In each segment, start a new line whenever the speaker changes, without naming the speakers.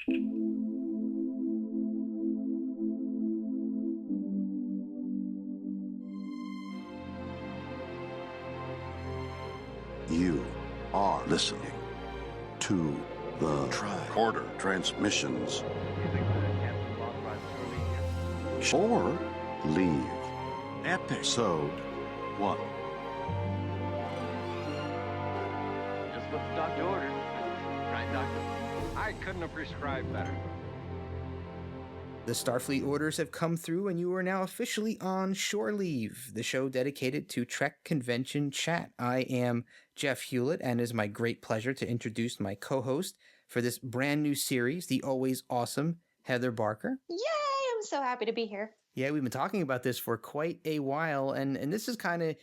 You are listening to the Tricorder transmissions. Or leave. Episode 1.
Just what the doctor ordered. Right, doctor? I couldn't have prescribed better.
The Starfleet orders have come through, and you are now officially on Shore Leave, the show dedicated to Trek Convention Chat. I am Jeff Hewlett, and it is my great pleasure to introduce my co-host for this brand new series, the always awesome Heather Barker.
Yay! I'm so happy to be here.
Yeah, we've been talking about this for quite a while, and this is kind of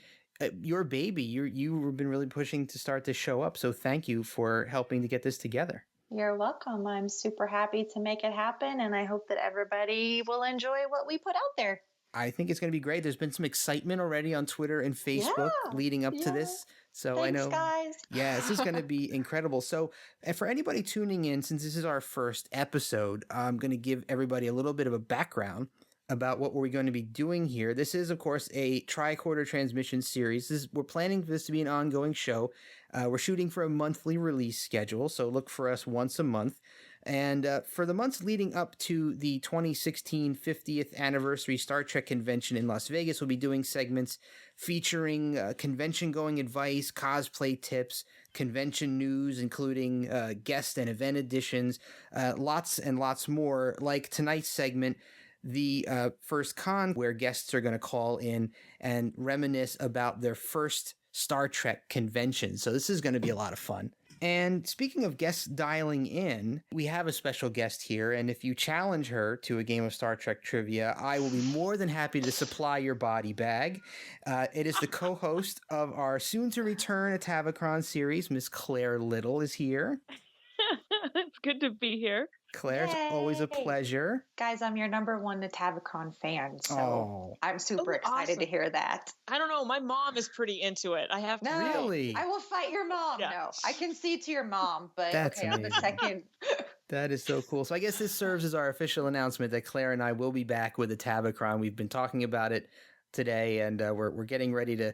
your baby. You've been really pushing to start this show up, so thank you for helping to get this together.
You're welcome. I'm super happy to make it happen, and I hope that everybody will enjoy what we put out there.
I think it's going to be great. There's been some excitement already on Twitter and Facebook leading up to this. So
Thanks,
I know,
guys.
Yeah, this is going to be incredible. So, and for anybody tuning in, since this is our first episode, I'm going to give everybody a little bit of a background about what we're going to be doing here. This is, of course, a Tricorder transmission series. We're planning for this to be an ongoing show. We're shooting for a monthly release schedule, so look for us once a month. And for the months leading up to the 2016 50th anniversary Star Trek convention in Las Vegas, we'll be doing segments featuring convention-going advice, cosplay tips, convention news, including guest and event editions, lots and lots more, like tonight's segment, the first con, where guests are going to call in and reminisce about their first Star Trek convention. So this is going to be a lot of fun. And speaking of guests dialing in, we have a special guest here, and if you challenge her to a game of Star Trek trivia, I will be more than happy to supply your body bag. It is the co-host of our soon-to-return Atavachron series, Miss Claire Little is here.
It's good to be here.
Claire, it's always a pleasure.
Guys, I'm your #1 Atavachron fan, so I'm super excited to hear that.
I don't know. My mom is pretty into it. I have to.
Really?
I will fight your mom.
Yeah.
No, I can see to your mom, but
That's
okay, on the
amazing.
second.
That is so cool. So I guess this serves as our official announcement that Claire and I will be back with Atavachron. We've been talking about it today, and we're getting ready to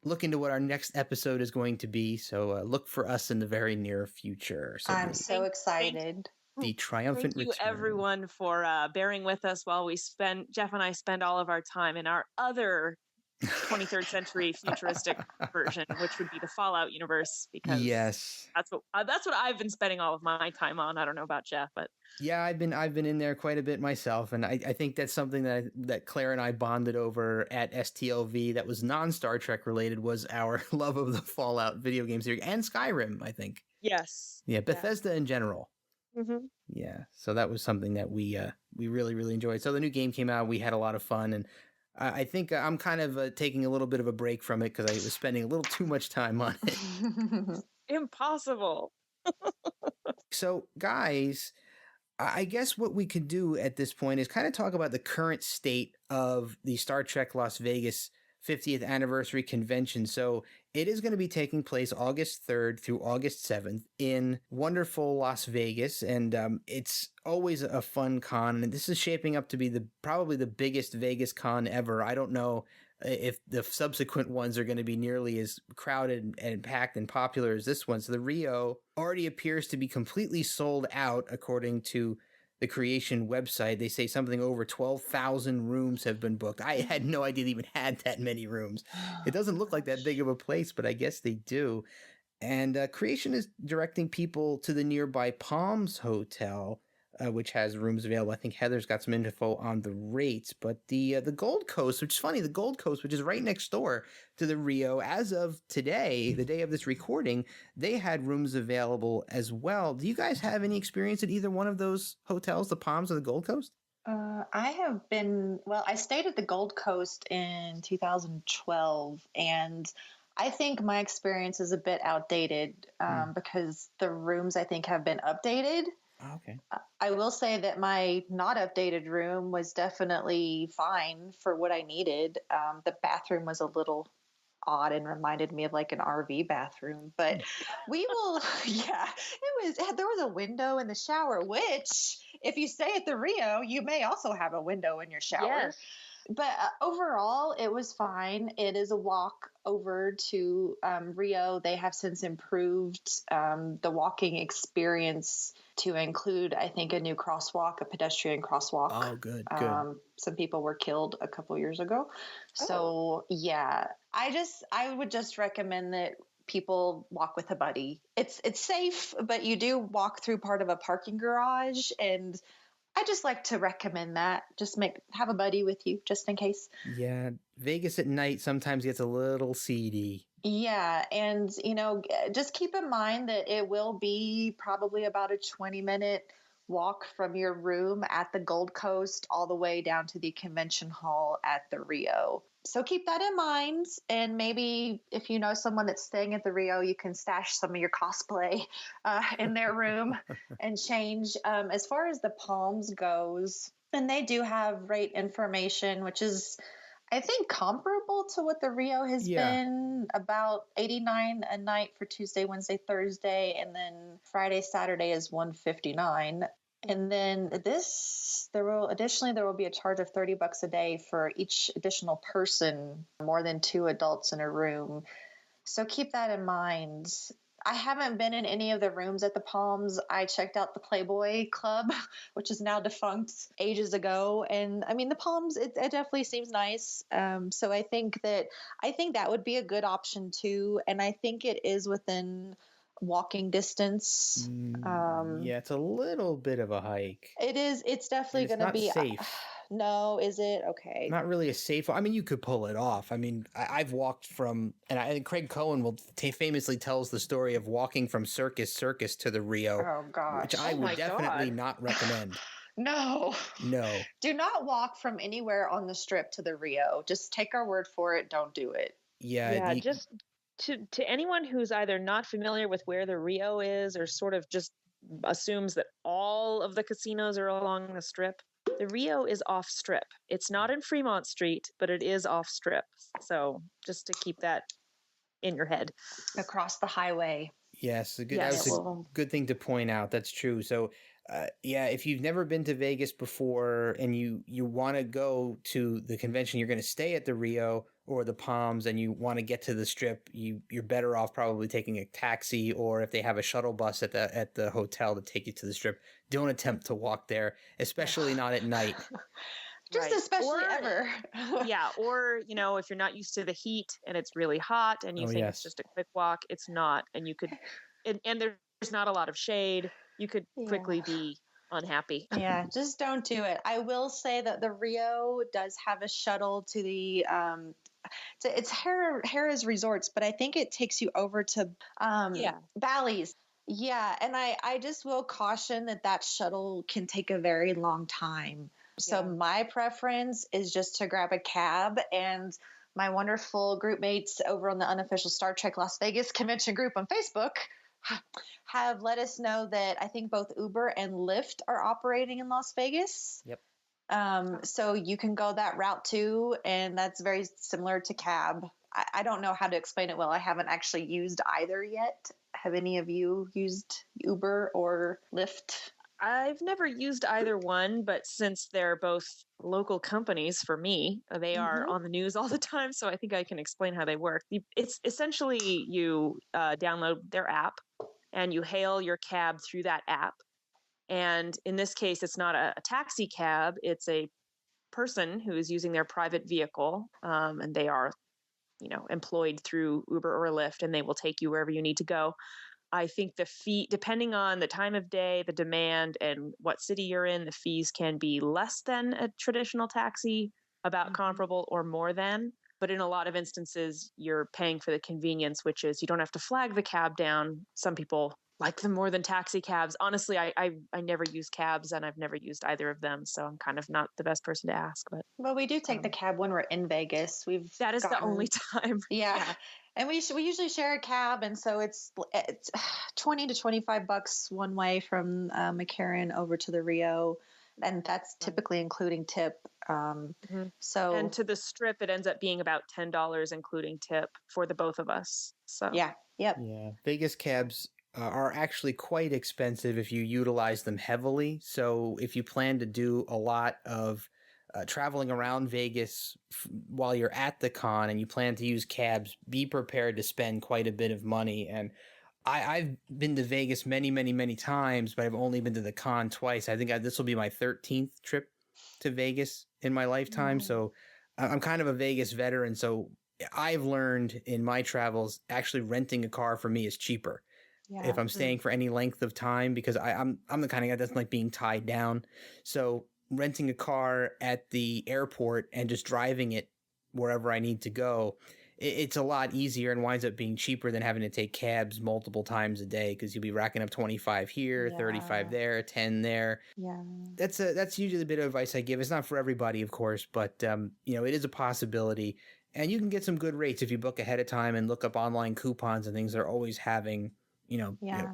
look into what our next episode is going to be. So look for us in the very near future. So
I'm so excited.
The triumphant
Thank you,
return.
everyone, for bearing with us while Jeff and I spend all of our time in our other 23rd century futuristic version, which would be the Fallout universe, because that's what I've been spending all of my time on. I don't know about Jeff, but
yeah, I've been in there quite a bit myself, and I think that's something that Claire and I bonded over at STLV that was non-Star Trek related, was our love of the Fallout video game series and Skyrim, I think.
yes,
Yeah, Bethesda in general.
Mm-hmm.
Yeah, so that was something that we really, really enjoyed. So the new game came out, we had a lot of fun, and I think I'm kind of taking a little bit of a break from it because I was spending a little too much time on it.
Impossible.
So, guys, I guess what we could do at this point is kind of talk about the current state of the Star Trek Las Vegas 50th anniversary convention. So it is going to be taking place August 3rd through August 7th in wonderful Las Vegas. And it's always a fun con. And this is shaping up to be probably the biggest Vegas con ever. I don't know if the subsequent ones are going to be nearly as crowded and packed and popular as this one. So the Rio already appears to be completely sold out, according to the Creation website. They say something over 12,000 rooms have been booked. I had no idea they even had that many rooms. It doesn't look like that big of a place, but I guess they do. And Creation is directing people to the nearby Palms Hotel, which has rooms available. I think Heather's got some info on the rates, but the Gold Coast, which is funny, the Gold Coast, which is right next door to the Rio, as of today, the day of this recording, they had rooms available as well. Do you guys have any experience at either one of those hotels, the Palms or the Gold Coast?
I stayed at the Gold Coast in 2012, and I think my experience is a bit outdated because the rooms, I think, have been updated.
Oh, okay.
I will say that my not updated room was definitely fine for what I needed. The bathroom was a little odd and reminded me of like an RV bathroom. But we will, yeah, there was a window in the shower, which if you stay at the Rio, you may also have a window in your shower.
Yes.
But overall, it was fine. It is a walk over to Rio. They have since improved the walking experience to include, I think, a new crosswalk, a pedestrian crosswalk.
Oh, good, good.
Some people were killed a couple years ago. So, yeah, I would just recommend that people walk with a buddy. It's safe, but you do walk through part of a parking garage, and I just like to recommend that. Just have a buddy with you just in case.
Yeah, Vegas at night sometimes gets a little seedy.
Yeah, and just keep in mind that it will be probably about a 20-minute walk from your room at the Gold Coast all the way down to the convention hall at the Rio. So keep that in mind, and maybe if you know someone that's staying at the Rio, you can stash some of your cosplay in their room and change. As far as the Palms goes, and they do have rate information, which is, I think, comparable to what the Rio has been, about $89 a night for Tuesday, Wednesday, Thursday, and then Friday, Saturday is $159. And then there will be a charge of $30 a day for each additional person, more than 2 adults in a room. So keep that in mind. I haven't been in any of the rooms at the Palms. I checked out the Playboy Club, which is now defunct, ages ago. And I mean, the Palms, it definitely seems nice. So I think that would be a good option too. And I think it is within walking distance.
Yeah, it's a little bit of a hike.
It is. It's definitely going to be
safe.
No, is it? Okay.
Not really a safe. I mean, you could pull it off. I mean, I've walked from, and Craig Cohen famously tells the story of walking from Circus to the Rio.
Oh gosh.
Which I would definitely not recommend.
No. Do not walk from anywhere on the Strip to the Rio. Just take our word for it. Don't do it.
Yeah.
Just to anyone who's either not familiar with where the Rio is or sort of just assumes that all of the casinos are along the Strip, the Rio is off Strip. It's not in Fremont Street, but it is off Strip. So just to keep that in your head.
Across the highway.
Yes, that was a good thing to point out. That's true. So, if you've never been to Vegas before and you want to go to the convention, you're going to stay at the Rio or the Palms, and you want to get to the Strip, you're better off probably taking a taxi, or if they have a shuttle bus at the hotel to take you to the Strip. Don't attempt to walk there, especially not at night.
Especially ever.
Or if you're not used to the heat and it's really hot and you think it's just a quick walk, it's not, and you could, and there's not a lot of shade. You could quickly be unhappy.
Yeah, just don't do it. I will say that the Rio does have a shuttle to the it's Harrah's Resorts, but I think it takes you over to Bally's. Yeah, and I just will caution that shuttle can take a very long time. So my preference is just to grab a cab, and my wonderful group mates over on the unofficial Star Trek Las Vegas convention group on Facebook have let us know that I think both Uber and Lyft are operating in Las Vegas.
Yep.
So you can go that route too, and that's very similar to cab. I don't know how to explain it well. I haven't actually used either yet. Have any of you used Uber or Lyft?
I've never used either one, but since they're both local companies for me, they are on the news all the time, so I think I can explain how they work. It's essentially you download their app and you hail your cab through that app. And in this case, it's not a taxi cab, it's a person who is using their private vehicle, and they are, employed through Uber or Lyft, and they will take you wherever you need to go. I think the fee, depending on the time of day, the demand, and what city you're in, the fees can be less than a traditional taxi, about comparable or more than. But in a lot of instances, you're paying for the convenience, which is you don't have to flag the cab down. Some people like them more than taxi cabs. Honestly, I never use cabs, and I've never used either of them, so I'm kind of not the best person to ask. But
well, we do take the cab when we're in Vegas.
That is the only time.
Yeah. And we usually share a cab, and so it's $20 to $25 one way from McCarran over to the Rio. And that's typically including tip. So,
and to the strip, it ends up being about $10, including tip for the both of us. So
yeah. Yep.
Yeah. Vegas cabs are actually quite expensive if you utilize them heavily. So if you plan to do a lot of traveling around Vegas while you're at the con and you plan to use cabs, be prepared to spend quite a bit of money. And I've been to Vegas many, many, many times, but I've only been to the con twice. I think this will be my 13th trip to Vegas in my lifetime. So I'm kind of a Vegas veteran. So I've learned in my travels, actually renting a car for me is cheaper if I'm staying for any length of time, because I'm the kind of guy that doesn't like being tied down. So renting a car at the airport and just driving it wherever I need to go, it's a lot easier and winds up being cheaper than having to take cabs multiple times a day, because you'll be racking up 25 here, 35 there, 10 there.
Yeah.
That's usually the bit of advice I give. It's not for everybody, of course, but it is a possibility. And you can get some good rates if you book ahead of time and look up online coupons and things. They're always having,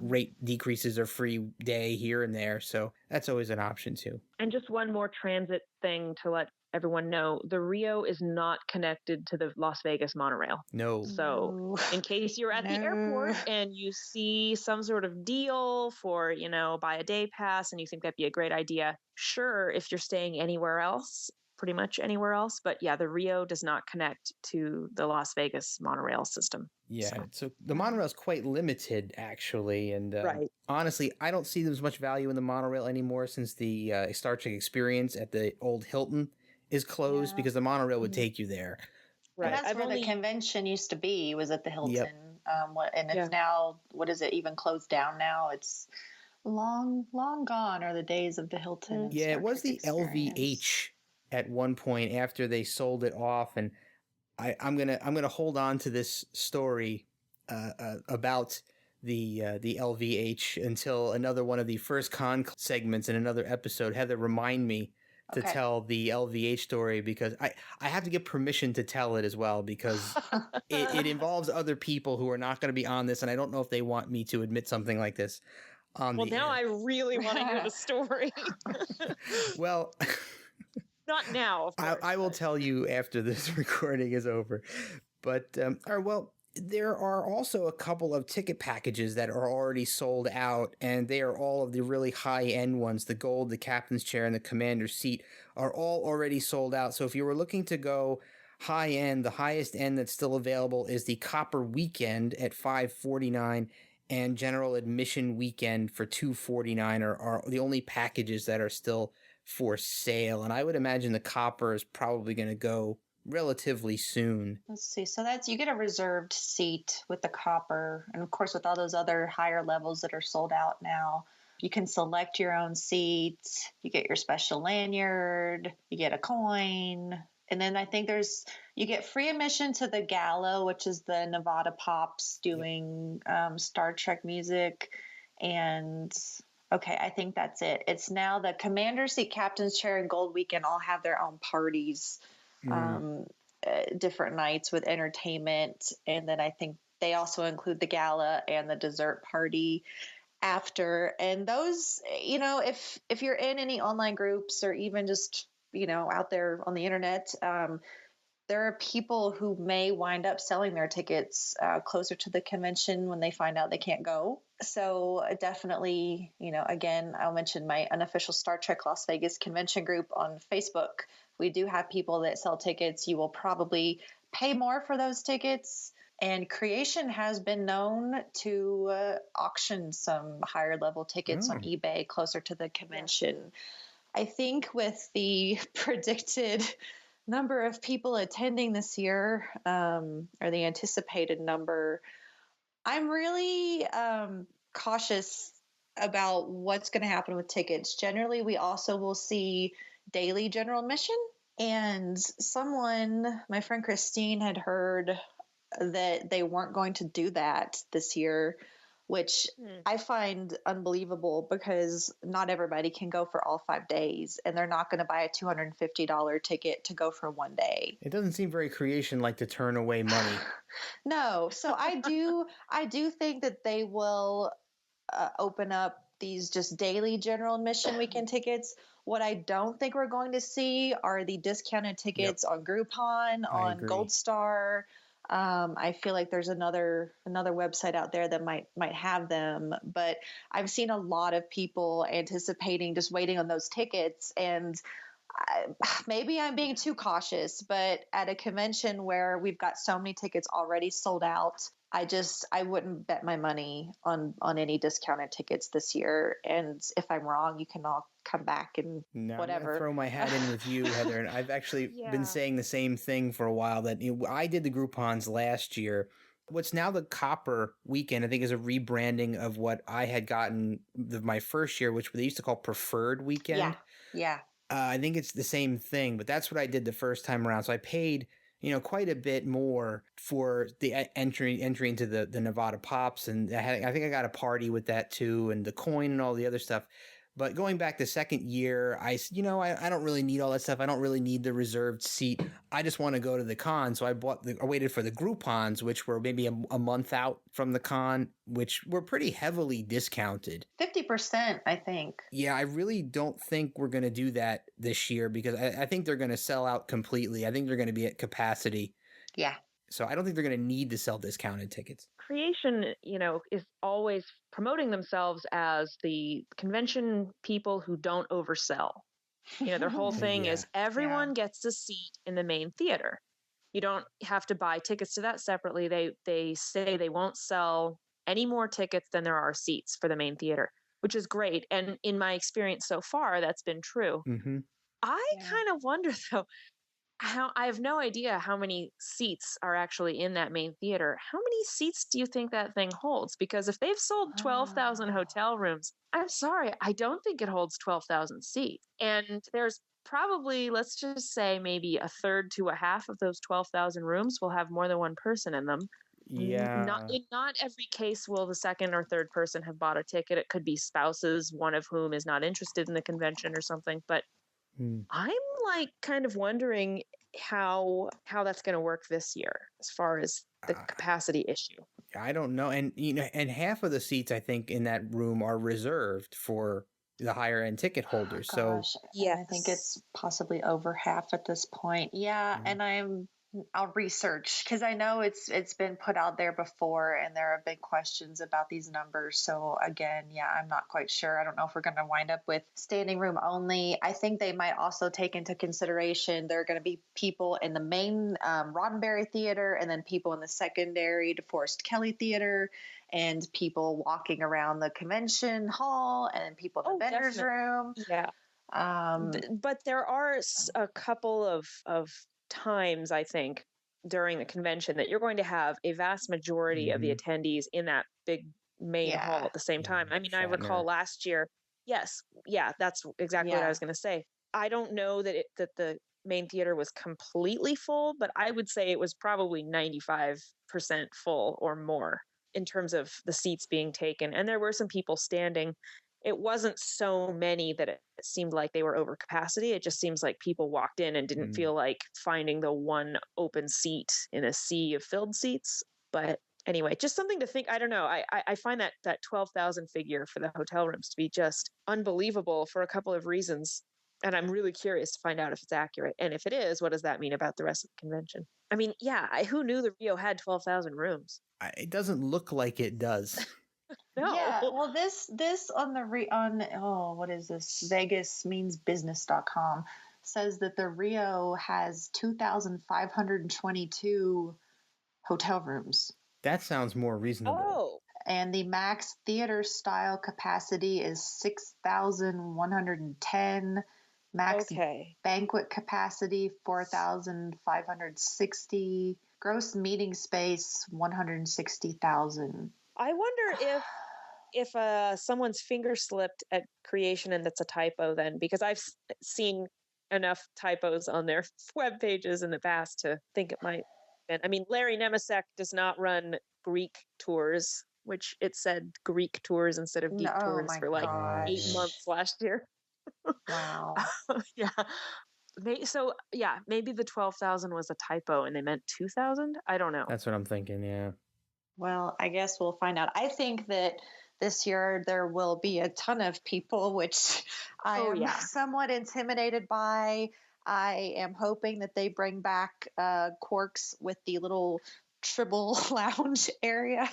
rate decreases or free day here and there. So that's always an option too.
And just one more transit thing to let everyone know, the Rio is not connected to the Las Vegas monorail.
No.
So in case you're at the airport and you see some sort of deal for, buy a day pass and you think that'd be a great idea, sure, if you're staying anywhere else, pretty much anywhere else. But yeah, the Rio does not connect to the Las Vegas monorail system.
Yeah, so the monorail is quite limited, actually. And honestly, I don't see as much value in the monorail anymore since the Star Trek Experience at the old Hilton is closed, because the monorail would take you there.
Right. And that's where the convention used to be, was at the Hilton. Yep. And it's now, what is it, even closed down now? It's long gone are the days of the Hilton.
Yeah, it was the LVH at one point after they sold it off, and I'm gonna hold on to this story about the LVH until another one of the first con segments in another episode. Heather, remind me to tell the LVH story, because I have to get permission to tell it as well, because it involves other people who are not going to be on this, and I don't know if they want me to admit something like this on the air.
I really want to hear the story.
Well,
not now, of course.
I will tell you after this recording is over. But, there are also a couple of ticket packages that are already sold out, and they are all of the really high-end ones. The gold, the captain's chair, and the commander's seat are all already sold out. So if you were looking to go high-end, the highest end that's still available is the Copper Weekend at $549, and General Admission Weekend for $249 are the only packages that are still for sale. And I would imagine the Copper is probably going to go relatively soon.
Let's see. So you get a reserved seat with the Copper. And of course, with all those other higher levels that are sold out now, you can select your own seat. You get your special lanyard. You get a coin. And then I think you get free admission to the Gala, which is the Nevada Pops doing Star Trek music. And I think that's it. It's now the Commander's Seat, Captain's Chair, and Gold Weekend all have their own parties. Different nights with entertainment, and then I think they also include the gala and the dessert party after. And those, if you're in any online groups or even just out there on the internet, there are people who may wind up selling their tickets closer to the convention when they find out they can't go. So definitely, again, I'll mention my unofficial Star Trek Las Vegas convention group on Facebook. We do have people that sell tickets. You will probably pay more for those tickets. And Creation has been known to auction some higher level tickets on eBay closer to the convention. I think with the predicted number of people attending this year, or the anticipated number, I'm really cautious about what's going to happen with tickets. Generally, we also will see daily general admission. And my friend Christine, had heard that they weren't going to do that this year, which I find unbelievable, because not everybody can go for all 5 days, and they're not going to buy a $250 ticket to go for one day.
It doesn't seem very Creation-like to turn away money.
No. So I do think that they will open up these just daily general admission weekend tickets. What I don't think we're going to see are the discounted tickets on Groupon, on Gold Star. I feel like there's another website out there that might have them, but I've seen a lot of people anticipating just waiting on those tickets, and maybe I'm being too cautious, but at a convention where we've got so many tickets already sold out, I wouldn't bet my money on any discounted tickets this year. And if I'm wrong, you can all come back and whatever.
I'm gonna throw my hat in with you, Heather. And I've actually been saying the same thing for a while, that I did the Groupons last year. What's now the Copper weekend, I think, is a rebranding of what I had gotten my first year, which they used to call Preferred Weekend.
Yeah.
I think it's the same thing, but that's what I did the first time around. So I paid, quite a bit more for the entry into the Nevada Pops, and I think I got a party with that too, and the coin and all the other stuff. But going back the second year, I don't really need all that stuff. I don't really need the reserved seat. I just want to go to the con. So I waited for the Groupons, which were maybe a month out from the con, which were pretty heavily discounted.
50%, I think.
Yeah, I really don't think we're going to do that this year, because I think they're going to sell out completely. I think they're going to be at capacity.
Yeah.
So I don't think they're going to need to sell discounted tickets.
Creation, is always promoting themselves as the convention people who don't oversell. Their whole thing is everyone gets a seat in the main theater. You don't have to buy tickets to that separately. They say they won't sell any more tickets than there are seats for the main theater, which is great. And in my experience so far, that's been true.
Mm-hmm.
I kind of wonder, though, I have no idea how many seats are actually in that main theater. How many seats do you think that thing holds? Because if they've sold 12,000 hotel rooms, I'm sorry, I don't think it holds 12,000 seats. And there's probably, let's just say, maybe a third to a half of those 12,000 rooms will have more than one person in them.
Yeah.
Not every case will the second or third person have bought a ticket. It could be spouses, one of whom is not interested in the convention or something. But I'm kind of wondering how that's going to work this year as far as the capacity issue.
I don't know. And and half of the seats, I think, in that room are reserved for the higher end ticket holders. So
I think it's possibly over half at this point. Yeah. And I'll research, because I know it's been put out there before, and there have been questions about these numbers. So again, I'm not quite sure. I don't know if we're going to wind up with standing room only. I think they might also take into consideration there are going to be people in the main Roddenberry Theater, and then people in the secondary DeForest Kelley Theater, and people walking around the convention hall, and people in the vendor's room.
Yeah. But there are a couple of times, I think, during the convention that you're going to have a vast majority of the attendees in that big main hall at the same time. I mean, I recall last year. Yes. Yeah, that's exactly what I was going to say. I don't know that the main theater was completely full, but I would say it was probably 95% full or more in terms of the seats being taken. And there were some people standing. It wasn't so many that it seemed like they were over capacity. It just seems like people walked in and didn't feel like finding the one open seat in a sea of filled seats. But anyway, just something to think. I don't know. I find that 12,000 figure for the hotel rooms to be just unbelievable for a couple of reasons. And I'm really curious to find out if it's accurate. And if it is, what does that mean about the rest of the convention? I mean, who knew the Rio had 12,000 rooms?
It doesn't look like it does.
No.
Yeah, well, this on what is this? VegasMeansBusiness.com says that the Rio has 2,522 hotel rooms.
That sounds more reasonable.
Oh.
And the max theater style capacity is 6,110. Max banquet capacity 4,560. Gross meeting space 160,000.
I wonder if someone's finger slipped at creation and that's a typo then, because I've seen enough typos on their web pages in the past to think it might have been. I mean, Larry Nemesek does not run Greek tours, which it said Greek tours instead of geek tours for 8 months last year.
Wow.
So maybe the 12,000 was a typo and they meant 2,000. I don't know.
That's what I'm thinking. Yeah.
Well, I guess we'll find out. I think that this year there will be a ton of people, which I am somewhat intimidated by. I am hoping that they bring back Quarks with the little tribble lounge area.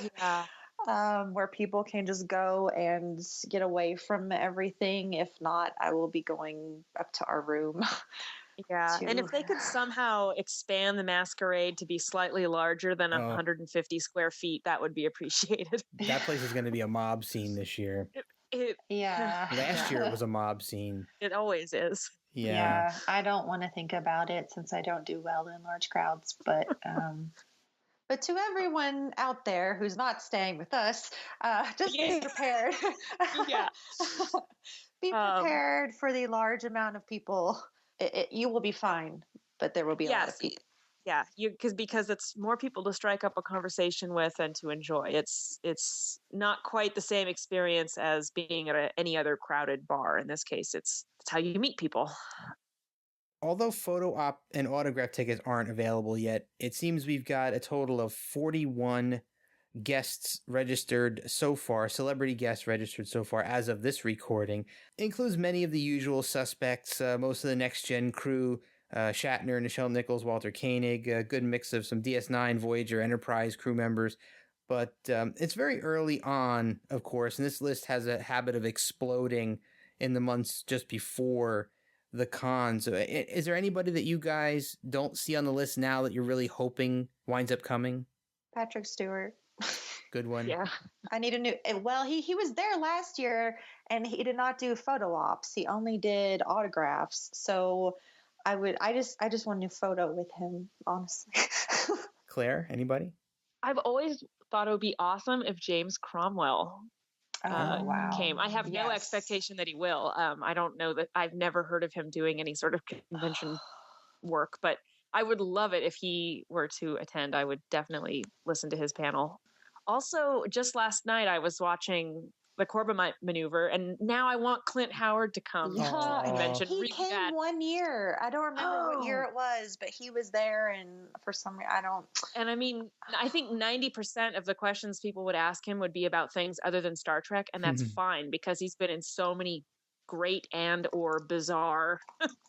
Where people can just go and get away from everything. If not, I will be going up to our room.
Yeah, and if they could somehow expand the masquerade to be slightly larger than 150 square feet, that would be appreciated.
That place is going to be a mob scene this year. Last year it was a mob scene.
It always is.
Yeah, I don't want to think about it since I don't do well in large crowds, but but to everyone out there who's not staying with us, just be prepared. Be prepared for the large amount of people. You will be fine, but there will be a lot of people.
Yeah, because it's more people to strike up a conversation with and to enjoy. It's not quite the same experience as being at any other crowded bar. In this case, it's how you meet people.
Although photo op and autograph tickets aren't available yet, it seems we've got a total of 41 guests registered so far, celebrity guests registered so far as of this recording. It includes many of the usual suspects, most of the next-gen crew, Shatner, Nichelle Nichols, Walter Koenig, a good mix of some DS9, Voyager, Enterprise crew members. But it's very early on, of course, and this list has a habit of exploding in the months just before the con. So is there anybody that you guys don't see on the list now that you're really hoping winds up coming?
Patrick Stewart.
Good one.
Yeah. I need a new, well, he was there last year and he did not do photo ops. He only did autographs. So I just want a new photo with him, honestly.
Claire, anybody?
I've always thought it would be awesome if James Cromwell came. I have no expectation that he will. I don't know that I've never heard of him doing any sort of convention work, but I would love it if he were to attend. I would definitely listen to his panel. Also, just last night I was watching the Corbomite maneuver, and now I want Clint Howard to come to the convention.
He came 1 year. I don't remember what year it was, but he was there, and for some reason, I don't.
And I mean, I think 90% of the questions people would ask him would be about things other than Star Trek, and that's fine because he's been in so many great and or bizarre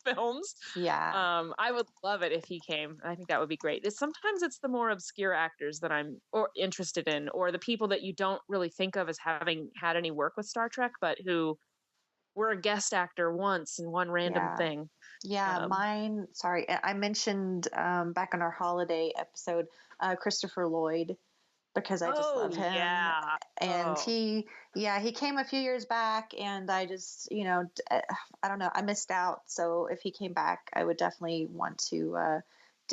films.
Yeah.
I would love it if he came. I think that would be great. Sometimes it's the more obscure actors that I'm interested in, or the people that you don't really think of as having had any work with Star Trek, but who were a guest actor once in one random thing.
Yeah, mine, sorry, I mentioned back on our holiday episode, Christopher Lloyd, because I just love him.
Yeah.
And he came a few years back, and I just, I don't know, I missed out. So if he came back, I would definitely want to,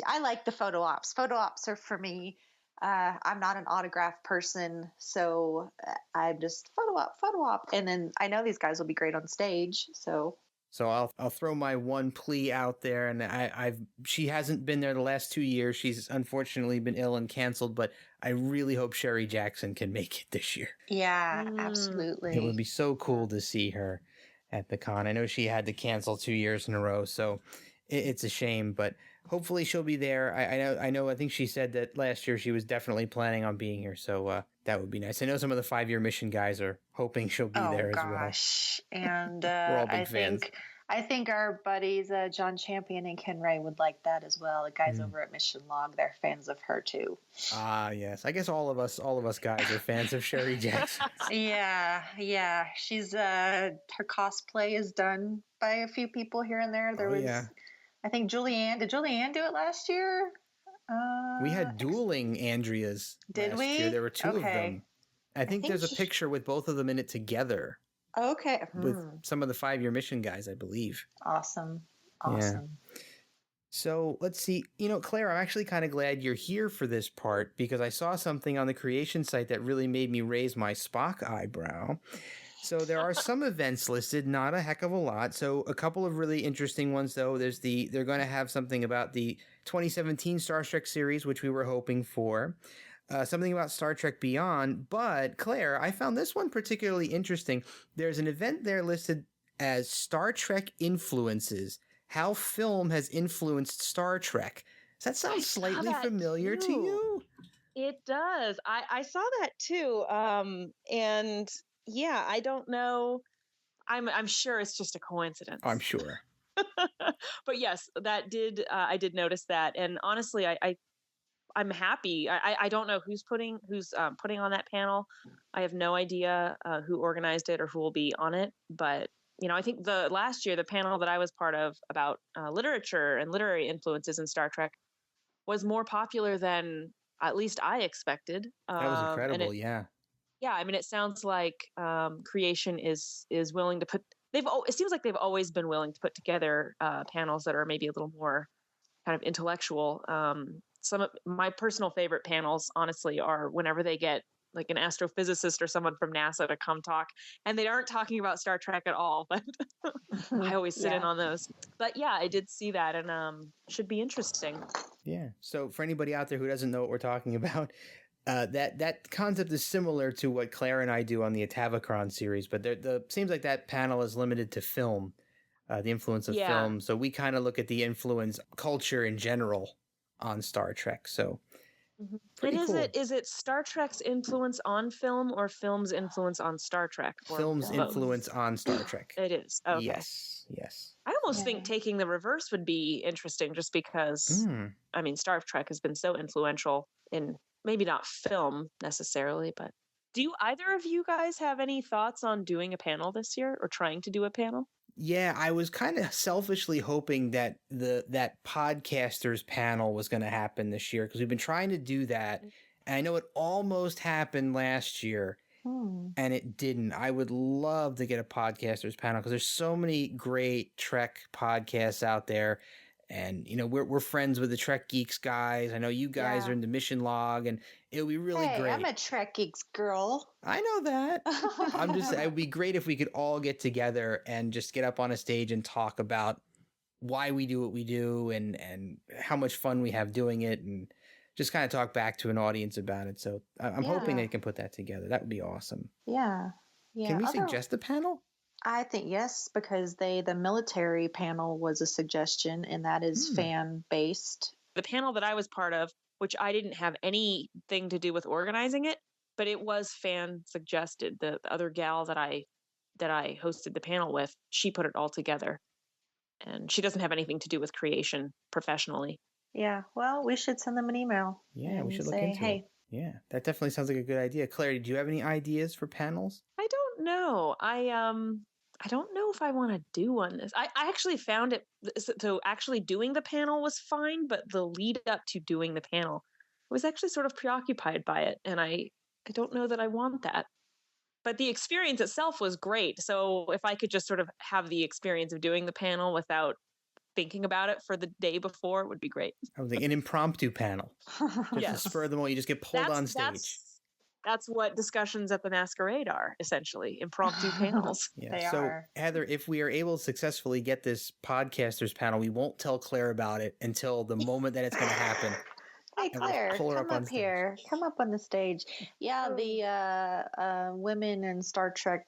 I like the photo ops. Photo ops are for me. I'm not an autograph person, so I'm just photo op. And then I know these guys will be great on stage, so.
So I'll throw my one plea out there, and she hasn't been there the last 2 years. She's unfortunately been ill and canceled, but I really hope Sherry Jackson can make it this year.
Yeah, absolutely.
It would be so cool to see her at the con. I know she had to cancel 2 years in a row, so it's a shame, but hopefully she'll be there. I think she said that last year she was definitely planning on being here, so that would be nice. I know some of the 5-year mission guys are hoping she'll be there as well.
Oh, gosh. And
we're all big fans.
I think our buddies, John Champion and Ken Ray, would like that as well. The guys over at Mission Log, they're fans of her too.
Ah, yes. I guess all of us guys are fans of Sherry Jackson.
Yeah. She's her cosplay is done by a few people here and there. There was, I think Julianne. Did Julianne do it last year?
We had dueling Andreas.
Did we?
Year. There were two of them. I think there's a picture with both of them in it together.
Okay.
With some of the 5-year mission guys, I believe.
Awesome.
Yeah. So let's see. Claire, I'm actually kind of glad you're here for this part because I saw something on the creation site that really made me raise my Spock eyebrow. So there are some events listed, not a heck of a lot. So a couple of really interesting ones, though. They're going to have something about the 2017 Star Trek series, which we were hoping for. Something about Star Trek Beyond. But, Claire, I found this one particularly interesting. There's an event there listed as Star Trek Influences, How Film Has Influenced Star Trek. Does that sound slightly familiar to you?
It does. I saw that too. And Yeah, I don't know. I'm sure it's just a coincidence.
I'm sure.
But yes, that did I did notice that, and honestly, I'm happy. I don't know who's putting on that panel. I have no idea who organized it or who will be on it. But I think the last year the panel that I was part of about literature and literary influences in Star Trek was more popular than at least I expected.
That was incredible.
Yeah, I mean, it sounds like Creation is willing to put. It seems like they've always been willing to put together panels that are maybe a little more kind of intellectual. Some of my personal favorite panels, honestly, are whenever they get like an astrophysicist or someone from NASA to come talk, and they aren't talking about Star Trek at all, but I always sit in on those. But yeah, I did see that, and should be interesting.
Yeah. So for anybody out there who doesn't know what we're talking about, that concept is similar to what Claire and I do on the Atavachron series, but seems like that panel is limited to film, the influence of film. So we kind of look at the influence culture in general on Star Trek. So
Is it Star Trek's influence on film or film's influence on Star Trek?
Film's influence on Star Trek.
It is. Okay.
Yes.
I almost think taking the reverse would be interesting just because, I mean, Star Trek has been so influential in maybe not film necessarily, but do either of you guys have any thoughts on doing a panel this year or trying to do a panel?
Yeah, I was kind of selfishly hoping that that podcasters panel was going to happen this year because we've been trying to do that. And I know it almost happened last year and it didn't. I would love to get a podcasters panel because there's so many great Trek podcasts out there. And, we're friends with the Trek Geeks guys. I know you guys are in the Mission Log, and it would be really great.
I'm a Trek Geeks girl.
I know that. It would be great if we could all get together and just get up on a stage and talk about why we do what we do and how much fun we have doing it and just kind of talk back to an audience about it. So I'm hoping they can put that together. That would be awesome.
Yeah.
Can we suggest a panel?
I think yes, because the military panel was a suggestion, and that is fan-based.
The panel that I was part of, which I didn't have anything to do with organizing it, but it was fan suggested. The other gal that I hosted the panel with, she put it all together. And she doesn't have anything to do with creation professionally.
Yeah, well, we should send them an email.
Yeah, we should look into it. Yeah, that definitely sounds like a good idea. Claire, do you have any ideas for panels?
I don't know. I don't know if I want to do one. I actually found it, so actually doing the panel was fine, but the lead up to doing the panel, I was actually sort of preoccupied by it, and I don't know that I want that. But the experience itself was great, so if I could just sort of have the experience of doing the panel without thinking about it for the day before, it would be great.
I would think an impromptu panel. Just to spur them on, you just get pulled on stage.
That's what discussions at the Masquerade are, essentially, impromptu panels.
Yeah. So, Heather, if we are able to successfully get this podcasters panel, we won't tell Claire about it until the moment that it's going to happen.
Hey, Claire, come up here. Come up on the stage. Yeah, the Women in Star Trek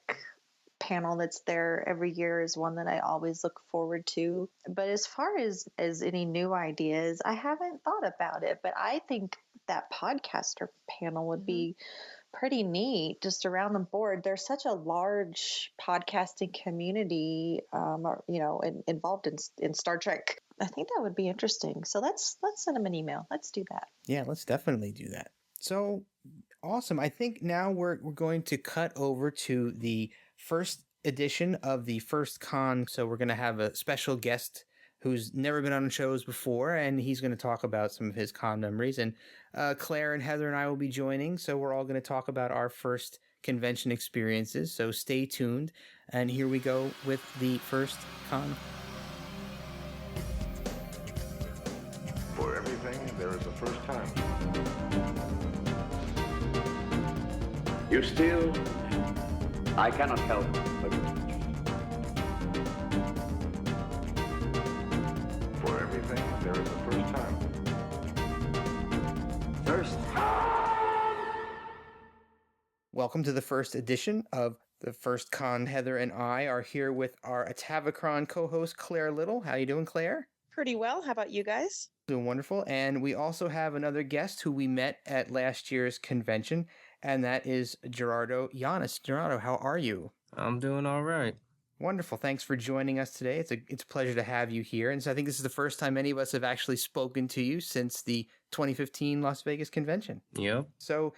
panel that's there every year is one that I always look forward to. But as far as any new ideas, I haven't thought about it. But I think that podcaster panel would be pretty neat just around the board. There's such a large podcasting community, involved in Star Trek. I think that would be interesting. So let's send them an email. Let's do that.
Yeah, let's definitely do that. So awesome. I think now we're going to cut over to the first edition of the first con. So we're going to have a special guest who's never been on shows before, and he's going to talk about some of his con memories. And Claire and Heather and I will be joining, so we're all going to talk about our first convention experiences. So stay tuned, and here we go with the first con.
For everything, there is a first time.
You still, I cannot help but.
For everything, there is a first time.
First.
Welcome to the first edition of the First Con. Heather and I are here with our Atavachron co-host, Claire Little. How you doing, Claire?
Pretty well. How about you guys?
Doing wonderful. And we also have another guest who we met at last year's convention, and that is Gerardo Yanes. Gerardo, how are you?
I'm doing all right.
Wonderful. Thanks for joining us today. It's a pleasure to have you here. And so I think this is the first time any of us have actually spoken to you since the 2015 Las Vegas convention.
Yep.
So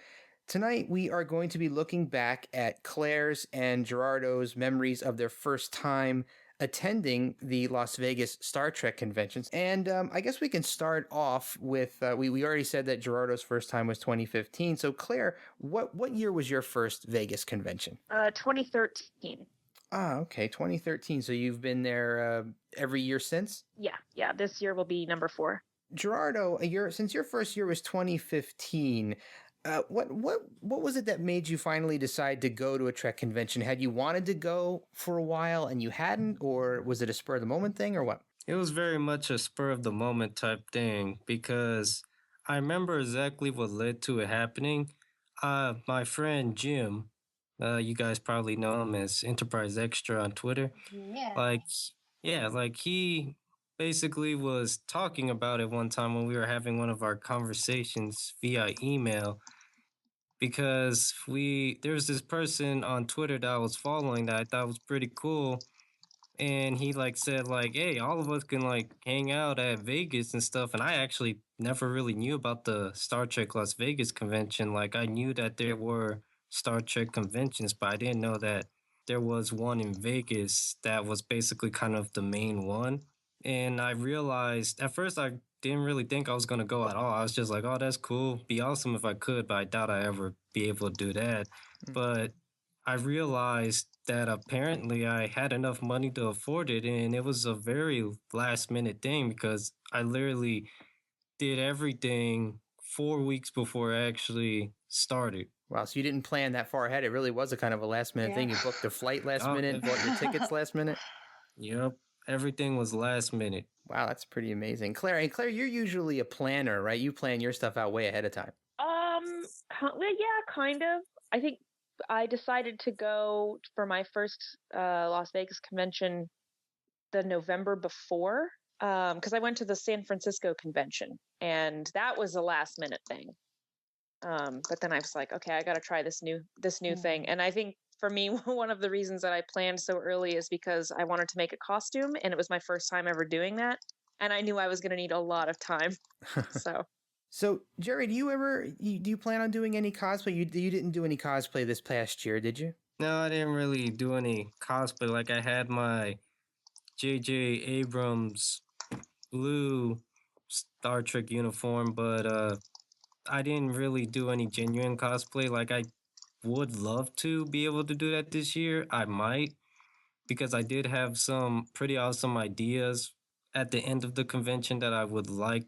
tonight we are going to be looking back at Claire's and Gerardo's memories of their first time attending the Las Vegas Star Trek conventions. And I guess we can start off with, we already said that Gerardo's first time was 2015. So Claire, what year was your first Vegas convention?
2013.
Ah, okay, 2013. So you've been there every year since?
Yeah. This year will be number 4.
Gerardo, since your first year was 2015, what was it that made you finally decide to go to a Trek convention? Had you wanted to go for a while and you hadn't, or was it a spur of the moment thing, or what?
It was very much a spur of the moment type thing because I remember exactly what led to it happening. My friend Jim, you guys probably know him as Enterprise Extra on Twitter.
Yeah.
Like he basically was talking about it one time when we were having one of our conversations via email, because there was this person on Twitter that I was following that I thought was pretty cool. And he said hey, all of us can hang out at Vegas and stuff. And I actually never really knew about the Star Trek Las Vegas convention. I knew that there were Star Trek conventions, but I didn't know that there was one in Vegas that was basically kind of the main one. And I realized at first I didn't really think I was going to go at all. I was just like, oh, that's cool. Be awesome if I could, but I doubt I ever be able to do that. But I realized that apparently I had enough money to afford it, and it was a very last minute thing because I literally did everything 4 weeks before I actually started.
Wow, so you didn't plan that far ahead. It really was a kind of a last minute thing. You booked a flight last minute, bought your tickets last minute.
Yep, everything was last minute.
Wow, that's pretty amazing. Claire, you're usually a planner, right? You plan your stuff out way ahead of time.
Yeah, kind of. I think I decided to go for my first Las Vegas convention the November before, because I went to the San Francisco convention, and that was a last minute thing. But then I was like, okay, I got to try this new thing. And I think for me, one of the reasons that I planned so early is because I wanted to make a costume, and it was my first time ever doing that, and I knew I was going to need a lot of time.
So, Jerry, do you plan on doing any cosplay? You didn't do any cosplay this past year, did you?
No, I didn't really do any cosplay. I had my J.J. Abrams blue Star Trek uniform, but I didn't really do any genuine cosplay. I would love to be able to do that this year. I might, because I did have some pretty awesome ideas at the end of the convention that I would like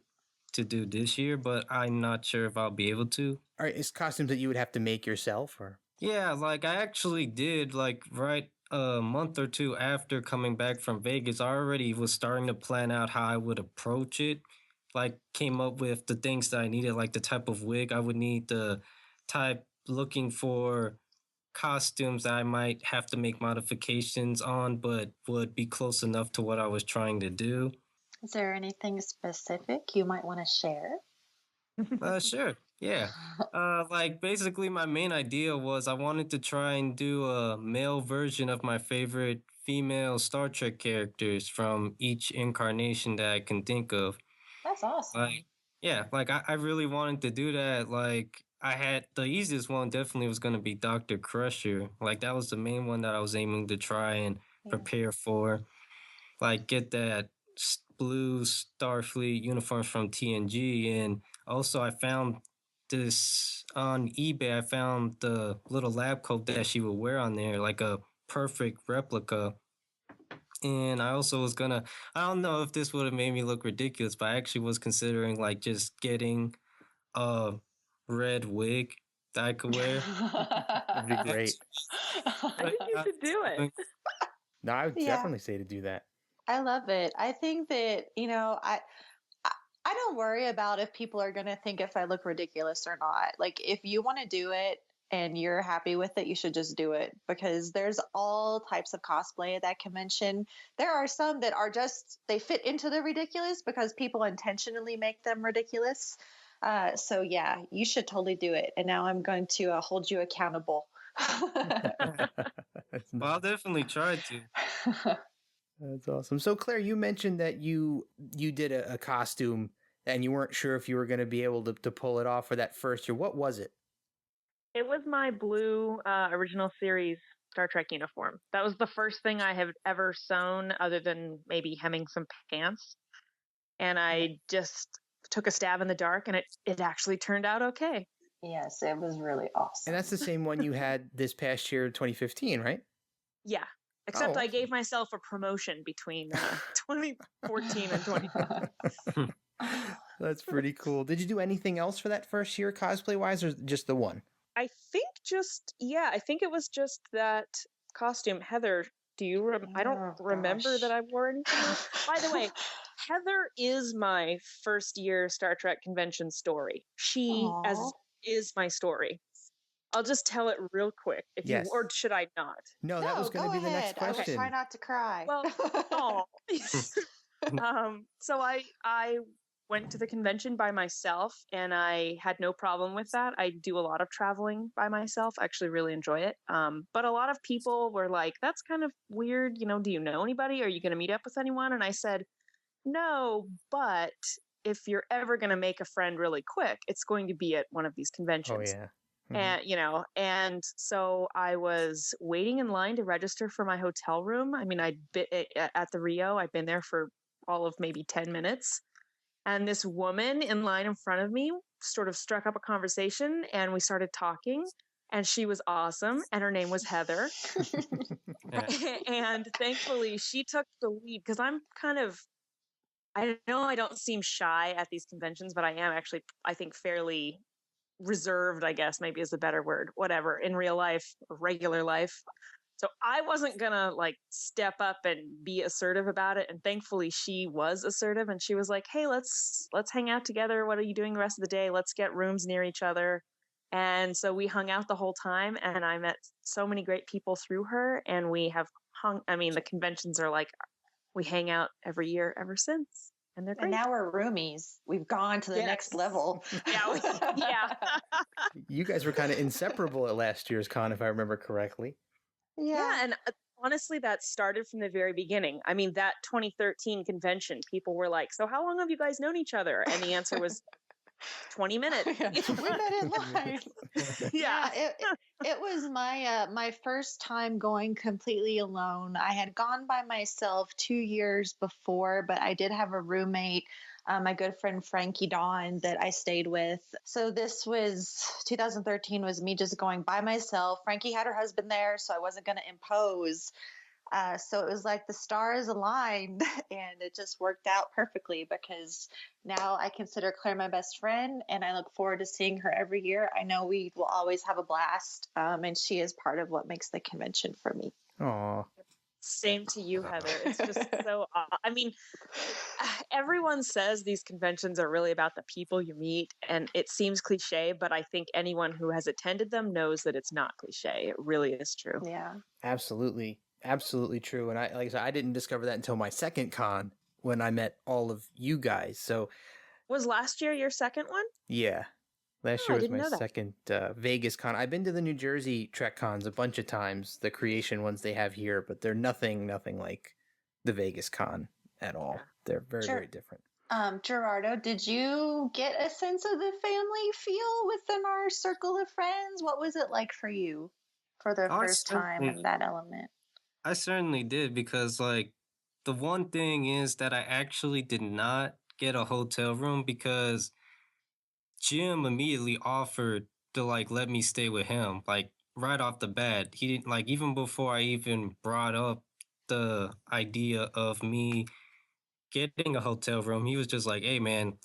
to do this year, but I'm not sure if I'll be able to.
Are it's costumes that you would have to make yourself, or?
Yeah, I actually did, right a month or two after coming back from Vegas, I already was starting to plan out how I would approach it. Came up with the things that I needed, the type of wig I would need, the type, looking for costumes that I might have to make modifications on, but would be close enough to what I was trying to do.
Is there anything specific you might want to share?
Sure. Yeah. Basically my main idea was I wanted to try and do a male version of my favorite female Star Trek characters from each incarnation that I can think of.
That's awesome.
I really wanted to do that. I had the easiest one definitely was going to be Dr. Crusher. That was the main one that I was aiming to try and prepare for. Get that blue Starfleet uniform from TNG. And also I found this on eBay. I found the little lab coat that she would wear on there, a perfect replica. And I also was I don't know if this would have made me look ridiculous, but I actually was considering just getting a red wig that I could wear.
That'd be great.
I think you should do it.
No, I would definitely say to do that.
I love it. I think that, I don't worry about if people are going to think if I look ridiculous or not. If you want to do it and you're happy with it, you should just do it, because there's all types of cosplay at that convention. There are some that are just, they fit into the ridiculous because people intentionally make them ridiculous. So yeah, you should totally do it. And now I'm going to hold you accountable.
Well, I'll definitely try to.
That's awesome. So Claire, you mentioned that you did a costume and you weren't sure if you were going to be able to pull it off for that first year. What was it?
It was my blue original series Star Trek uniform. That was the first thing I have ever sewn, other than maybe hemming some pants. And I just took a stab in the dark, and it actually turned out okay.
Yes, it was really awesome.
And that's the same one you had this past year, 2015, right?
Yeah. Except I gave myself a promotion between 2014 and 2015.
That's pretty cool. Did you do anything else for that first year cosplay-wise, or just the one?
I think I think it was just that costume. Heather, do you I don't remember that I wore anything else. By the way, Heather is my first year Star Trek convention story. She is my story. I'll just tell it real quick. Or should I not?
No, that was going to be the next question.
I will try not to cry.
Well, so I went to the convention by myself, and I had no problem with that. I do a lot of traveling by myself. I actually really enjoy it. But a lot of people were like, that's kind of weird. Do you know anybody? Are you going to meet up with anyone? And I said, no, but if you're ever going to make a friend really quick, it's going to be at one of these conventions.
Oh, yeah. Mm-hmm.
And so I was waiting in line to register for my hotel room. I mean, I'd been at the Rio. I'd been there for all of maybe 10 minutes. And this woman in line in front of me sort of struck up a conversation, and we started talking, and she was awesome. And her name was Heather. And thankfully she took the lead, because I'm I know I don't seem shy at these conventions, but I am actually, I think, fairly reserved, I guess maybe is a better word, whatever, in real life, regular life. So I wasn't gonna step up and be assertive about it. And thankfully she was assertive, and she was like, hey, let's hang out together. What are you doing the rest of the day? Let's get rooms near each other. And so we hung out the whole time, and I met so many great people through her, and we have the conventions are we hang out every year ever since. And they're great.
And now we're roomies. We've gone to the next level.
Yeah.
You guys were kind of inseparable at last year's con, if I remember correctly.
Yeah, and honestly, that started from the very beginning. I mean, that 2013 convention, people were like, so how long have you guys known each other? And the answer was 20 minutes.
We met in line.
Yeah.
It was my first time going completely alone. I had gone by myself 2 years before, but I did have a roommate, my good friend Frankie Dawn, that I stayed with. So this was 2013 was me just going by myself. Frankie had her husband there, so I wasn't going to impose. So it was like the stars aligned, and it just worked out perfectly, because now I consider Claire my best friend, and I look forward to seeing her every year. I know we will always have a blast, and she is part of what makes the convention for me.
Aw.
Same to you, Heather. It's just so, I mean, everyone says these conventions are really about the people you meet, and it seems cliche, but I think anyone who has attended them knows that it's not cliche. It really is true.
Yeah.
Absolutely. Absolutely true. And like I said, I didn't discover that until my second con, when I met all of you guys. So
was last year your second one?
Yeah. Last year was my second Vegas con. I've been to the New Jersey Trek cons a bunch of times, the creation ones they have here, but they're nothing like the Vegas con at all. They're very, very different.
Gerardo, did you get a sense of the family feel within our circle of friends? What was it like for you for the first time in that element?
I certainly did, because the one thing is that I actually did not get a hotel room, because Jim immediately offered to let me stay with him, right off the bat. He didn't even before I even brought up the idea of me getting a hotel room. He was just like, hey man,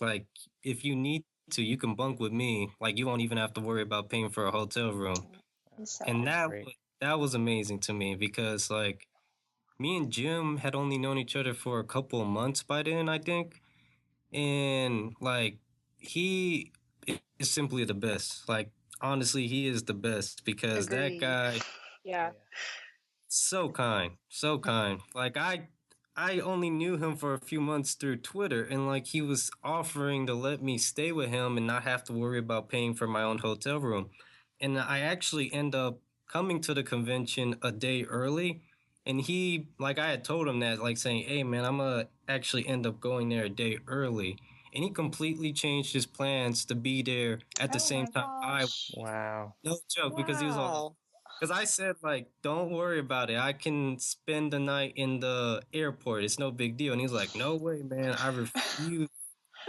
if you need to, you can bunk with me. You won't even have to worry about paying for a hotel room. And that was amazing to me, because me and Jim had only known each other for a couple of months by then, I think. And he is simply the best. Honestly, he is the best, because that guy,
yeah,
so kind. I only knew him for a few months through Twitter, and like he was offering to let me stay with him and not have to worry about paying for my own hotel room. And I actually end up coming to the convention a day early. And he, like, I had told him that, like, saying, hey, man, I'm gonna actually end up going there a day early. And he completely changed his plans to be there at the same time I was.
Wow.
No joke, because he was all, because I said, like, don't worry about it. I can spend the night in the airport. It's no big deal. And he's like, no way, man. I refuse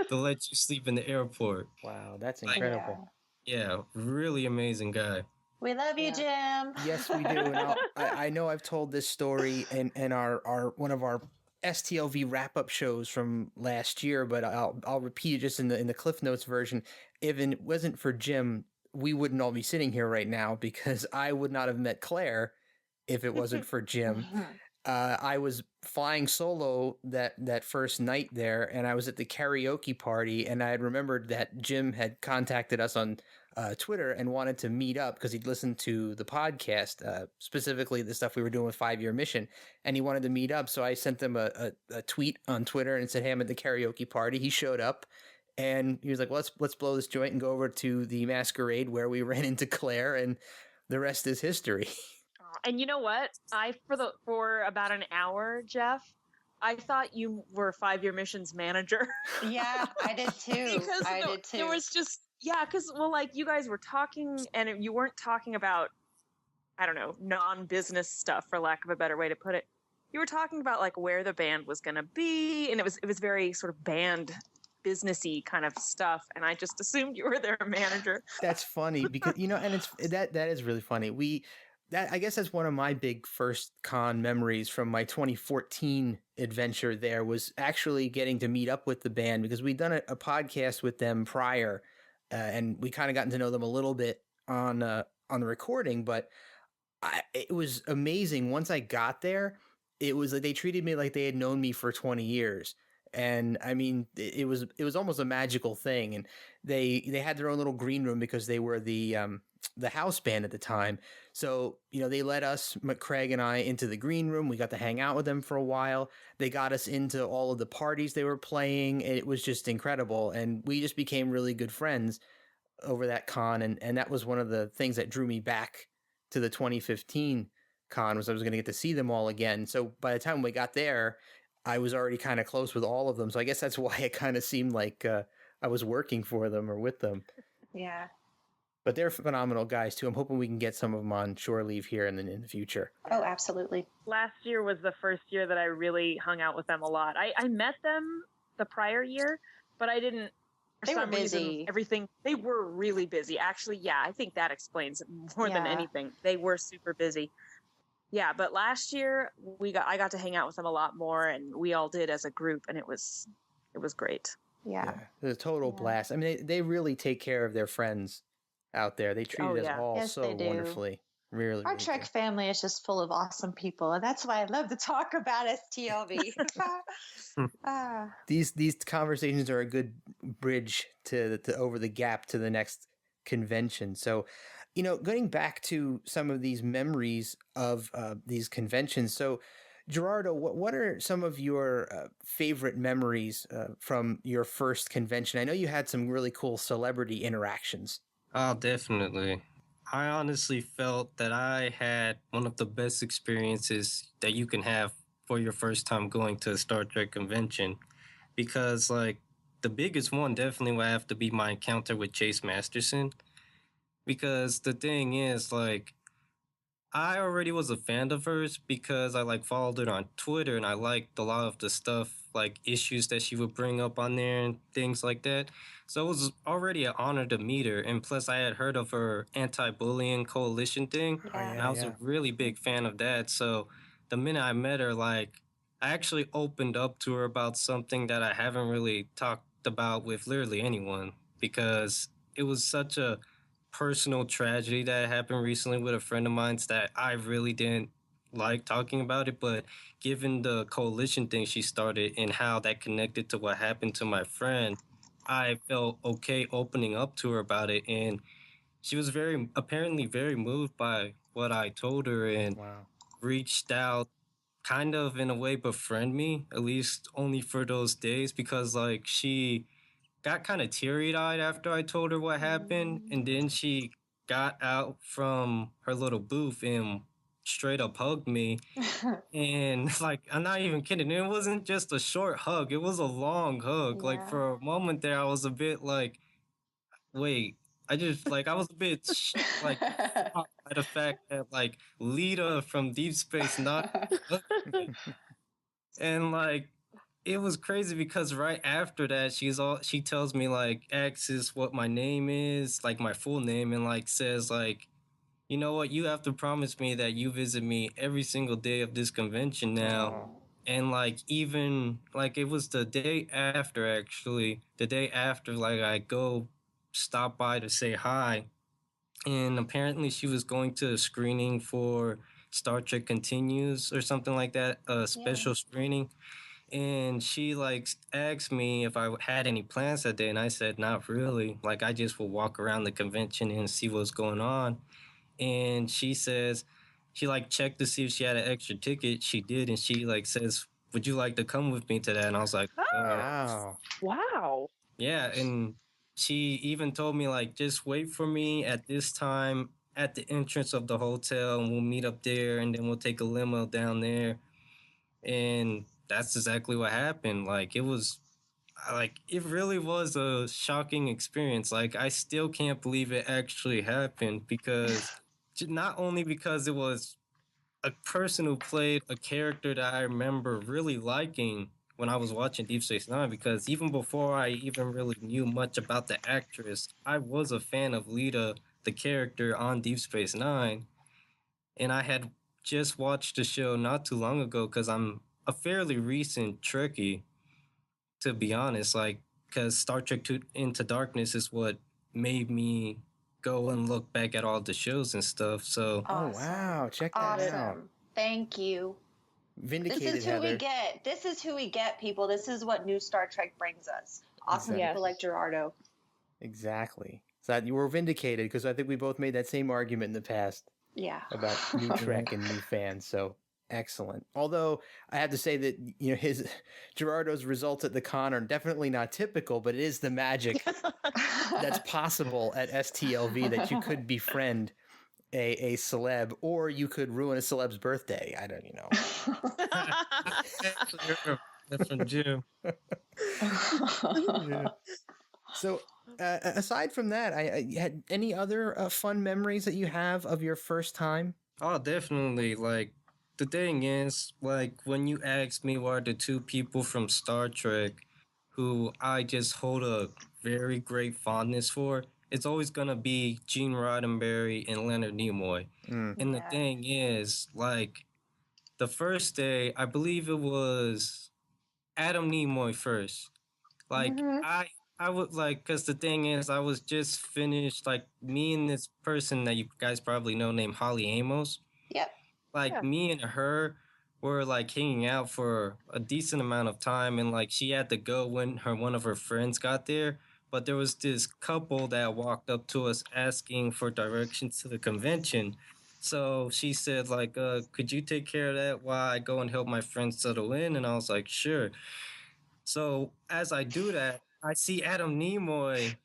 to let you sleep in the airport.
Wow, that's
Like,
incredible.
yeah, really amazing guy.
We love you, Jim.
Yes, we do. And I know I've told this story in our one of our STLV wrap up shows from last year, but I'll repeat it just in the Cliff Notes version. If it wasn't for Jim, we wouldn't all be sitting here right now, because I would not have met Claire if it wasn't for Jim. I was flying solo that first night there, and I was at the karaoke party, and I had remembered that Jim had contacted us on Twitter and wanted to meet up because he'd listened to the podcast, specifically the stuff we were doing with 5-Year Mission, and he wanted to meet up. So I sent him a tweet on Twitter and said, hey, I'm at the karaoke party. He showed up, and he was like, well, let's blow this joint and go over to the masquerade, where we ran into Claire, and the rest is history.
And you know what? For about an hour, Jeff, I thought you were 5-Year Mission's manager.
Yeah, I did too.
Because
I did too.
There was just, because, well, like, you guys were talking, and you weren't talking about, I don't know, non-business stuff, for lack of a better way to put it. You were talking about, like, where the band was going to be, and it was very sort of band businessy kind of stuff, and I just assumed you were their manager.
That's funny, because, and it's that is really funny. I guess that's one of my big first con memories from my 2014 adventure there, was actually getting to meet up with the band, because we'd done a podcast with them prior, and we kind of gotten to know them a little bit on the recording. But it was amazing. Once I got there, it was like they treated me like they had known me for 20 years. And I mean, it was almost a magical thing. And they had their own little green room, because they were the house band at the time. So, they let us, Craig and I, into the green room. We got to hang out with them for a while. They got us into all of the parties they were playing. It was just incredible. And we just became really good friends over that con. And that was one of the things that drew me back to the 2015 con, was I was going to get to see them all again. So by the time we got there, I was already kind of close with all of them. So I guess that's why it kind of seemed like I was working for them or with them.
Yeah.
But they're phenomenal guys, too. I'm hoping we can get some of them on Shore Leave here in the future.
Oh, absolutely.
Last year was the first year that I really hung out with them a lot. I met them the prior year, but I didn't.
They were busy.
They were really busy. Actually, yeah, I think that explains it more than anything. They were super busy. Yeah, but last year I got to hang out with them a lot more, and we all did as a group, and it was great.
Yeah.
It was a total blast. I mean, they really take care of their friends out there. They treated us all so wonderfully. Really,
our Trek family is just full of awesome people, and that's why I love to talk about STLV.
These conversations are a good bridge to over the gap to the next convention. So, going back to some of these memories of these conventions. So, Gerardo, what are some of your favorite memories from your first convention? I know you had some really cool celebrity interactions.
Oh, definitely. I honestly felt that I had one of the best experiences that you can have for your first time going to a Star Trek convention, because, like, the biggest one definitely would have to be my encounter with Chase Masterson. Because the thing is, like, I already was a fan of hers because I, like, followed her on Twitter, and I liked a lot of the stuff, like, issues that she would bring up on there and things like that. So it was already an honor to meet her. And plus, I had heard of her anti-bullying coalition thing. And I was a really big fan of that. So the minute I met her, like, I actually opened up to her about something that I haven't really talked about with literally anyone, because it was such a personal tragedy that happened recently with a friend of mine that I really didn't like talking about it. But given the coalition thing she started and how that connected to what happened to my friend, I felt okay opening up to her about it. And she was apparently very moved by what I told her, and reached out kind of in a way befriend me, at least only for those days, because like she got kind of teary-eyed after I told her what happened, and then she got out from her little booth and straight up hugged me. And like, I'm not even kidding, it wasn't just a short hug, it was a long hug. Like for a moment there I was a bit like, wait, I was a bit like shocked by the fact that like Lita from Deep Space Nine hugged me. And like it was crazy because right after that she tells me like, asks what my name is, like my full name, and like says like, you know what, you have to promise me that you visit me every single day of this convention now. And like, even like, it was the day after, actually the day after, like I go stop by to say hi, and apparently she was going to a screening for Star Trek Continues or something like that, a special screening. And she like asked me if I had any plans that day, and I said not really. Like I just will walk around the convention and see what's going on. And she says she like checked to see if she had an extra ticket. She did, and she like says, "Would you like to come with me to that?" And I was like,
Wow.
Yeah, and she even told me like, just wait for me at this time at the entrance of the hotel, and we'll meet up there, and then we'll take a limo down there. And that's exactly what happened. Like it really was a shocking experience. Like I still can't believe it actually happened, because not only because it was a person who played a character that I remember really liking when I was watching Deep Space Nine, because even before I even really knew much about the actress, I was a fan of Lita, the character on Deep Space Nine. And I had just watched the show not too long ago, because I'm a fairly recent Trekkie, to be honest. Like, because Star Trek Into Darkness is what made me go and look back at all the shows and stuff. So,
oh wow, check that out.
Thank you.
Vindicated,
this is who
Heather.
we get. This is who we get, people. This is what new Star Trek brings us. Awesome people like Gerardo.
Exactly. So you were vindicated, because I think we both made that same argument in the past.
Yeah.
About new Trek and new fans. So excellent. Although I have to say that, you know, Gerardo's results at the con are definitely not typical, but it is the magic that's possible at STLV, that you could befriend a celeb, or you could ruin a celeb's birthday. I don't,
from Jim.
Yeah. So, aside from that, I had any other fun memories that you have of your first time?
Oh, definitely. Like, the thing is, like, when you ask me what are the two people from Star Trek who I just hold a very great fondness for, it's always gonna be Gene Roddenberry and Leonard Nimoy. And the thing is, like, the first day, I believe it was Adam Nimoy first. Like, I would like, because the thing is, I was just finished, like, me and this person that you guys probably know named Holly Amos.
Yep.
Like, me and her were, like, hanging out for a decent amount of time, and, like, she had to go when one of her friends got there. But there was this couple that walked up to us asking for directions to the convention. So she said, like, could you take care of that while I go and help my friends settle in? And I was like, sure. So as I do that, I see Adam Nimoy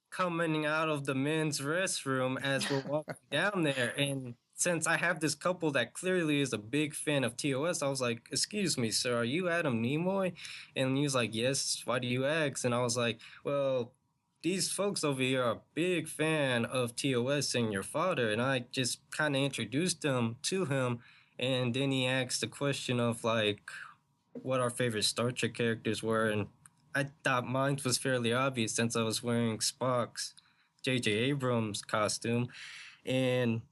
coming out of the men's restroom as we're walking down there. And since I have this couple that clearly is a big fan of TOS, I was like, excuse me, sir, are you Adam Nimoy? And he was like, yes, why do you ask? And I was like, well, these folks over here are a big fan of TOS and your father. And I just kind of introduced them to him. And then he asked the question of, like, what our favorite Star Trek characters were, and I thought mine was fairly obvious since I was wearing Spock's J.J. Abrams costume. And,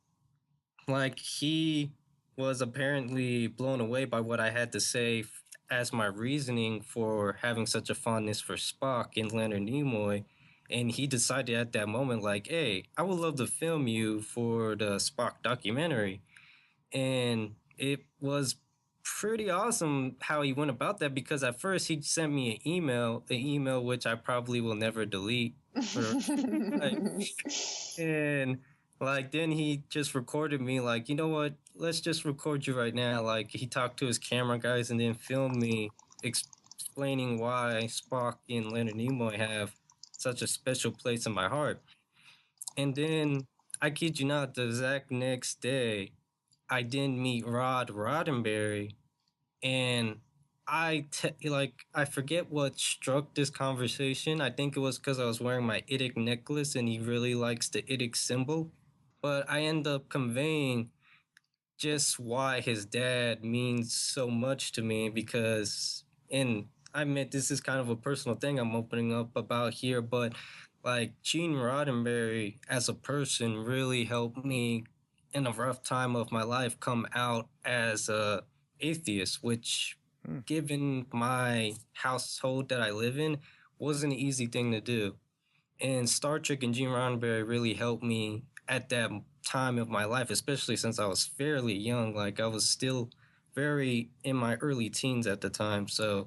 like, he was apparently blown away by what I had to say as my reasoning for having such a fondness for Spock and Leonard Nimoy. And he decided at that moment, like, hey, I would love to film you for the Spock documentary. And it was pretty awesome how he went about that, because at first he sent me an email which I probably will never delete. And Like, then he just recorded me, like, you know what? Let's just record you right now. Like, he talked to his camera guys and then filmed me explaining why Spock and Leonard Nimoy have such a special place in my heart. And then, I kid you not, the exact next day, I didn't meet Rod Roddenberry. And I forget what struck this conversation. I think it was because I was wearing my Idic necklace and he really likes the Idic symbol. But I end up conveying just why his dad means so much to me because, and I admit this is kind of a personal thing I'm opening up about here, but like Gene Roddenberry as a person really helped me in a rough time of my life come out as a atheist, which given my household that I live in wasn't an easy thing to do. And Star Trek and Gene Roddenberry really helped me at that time of my life, especially since I was fairly young. Like, I was still very in my early teens at the time. So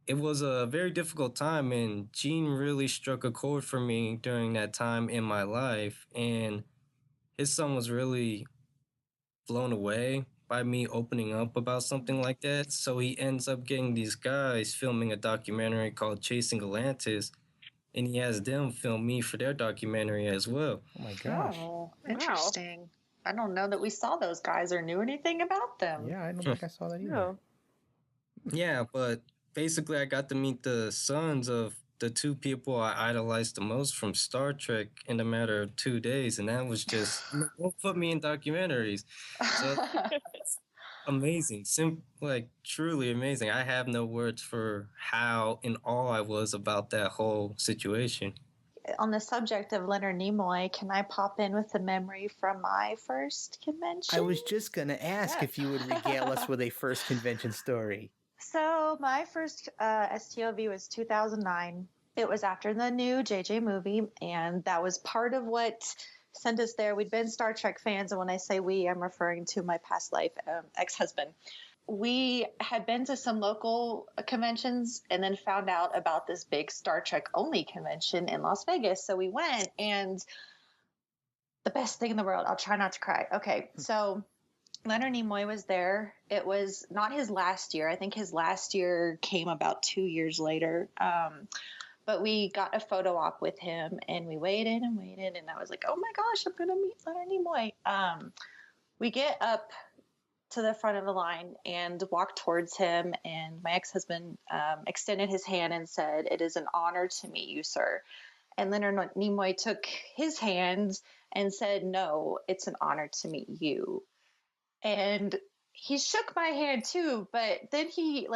it was a very difficult time, and Gene really struck a chord for me during that time in my life. And his son was really blown away by me opening up about something like that. So he ends up getting these guys filming a documentary called Chasing Atlantis, and he has them film me for their documentary as well.
Oh my gosh.
Oh, interesting. Wow. I don't know that we saw those guys or knew anything about them.
Yeah, I don't think I saw that either. No.
Yeah, but basically I got to meet the sons of the two people I idolized the most from Star Trek in a matter of 2 days, and that was just what put me in documentaries. So amazing, truly amazing. I have no words for how in awe I was about that whole situation.
On the subject of Leonard Nimoy, can I pop in with a memory from my first convention?
I was just going to ask if you would regale us with a first convention story.
So my first STLV was 2009. It was after the new JJ movie, and that was part of what sent us there. We'd been Star Trek fans, and when I say we, I'm referring to my past life ex-husband. We had been to some local conventions and then found out about this big Star Trek only convention in Las Vegas. So we went, and the best thing in the world. I'll try not to cry. Okay, so Leonard Nimoy was there. It was not his last year. I think his last year came about 2 years later. But we got a photo op with him, and we waited, and I was like, oh my gosh, I'm going to meet Leonard Nimoy. We get up to the front of the line and walked towards him, and my ex-husband extended his hand and said, "It is an honor to meet you, sir." And Leonard Nimoy took his hand and said, "No, it's an honor to meet you." And he shook my hand too, but then he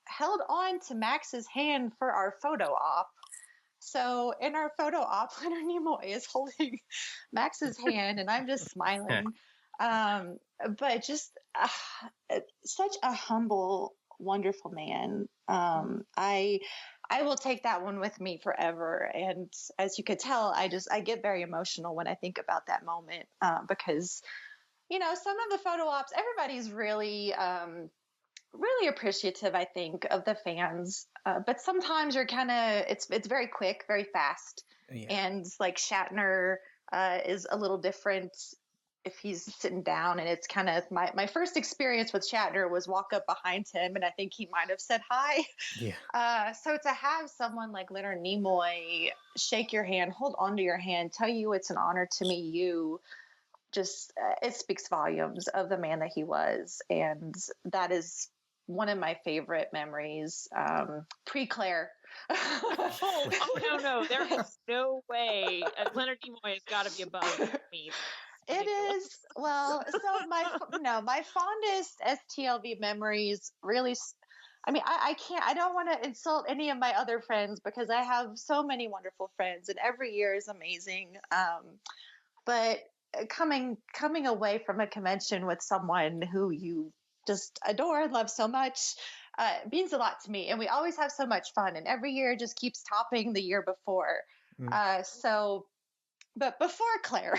held on to Max's hand for our photo op. So in our photo op, Leonard Nimoy is holding Max's hand, and I'm just smiling. But just such a humble, wonderful man. I will take that one with me forever. And as you could tell, I get very emotional when I think about that moment, because, some of the photo ops, everybody's really, really appreciative, I think, of the fans. But sometimes you're it's very quick, very fast. Yeah. And Shatner is a little different if he's sitting down, and it's kind of my first experience with Shatner was walk up behind him, and I think he might have said hi. Yeah. So to have someone like Leonard Nimoy shake your hand, hold onto your hand, tell you it's an honor to meet you, just it speaks volumes of the man that he was, and that is one of my favorite memories. Pre-Claire.
No, there is no way. Leonard Nimoy has got to be above me.
It is. Well, so my fondest STLV memories really, I don't want to insult any of my other friends because I have so many wonderful friends and every year is amazing. But coming away from a convention with someone who you just adore and love so much means a lot to me. And we always have so much fun, and every year just keeps topping the year before. But before Claire,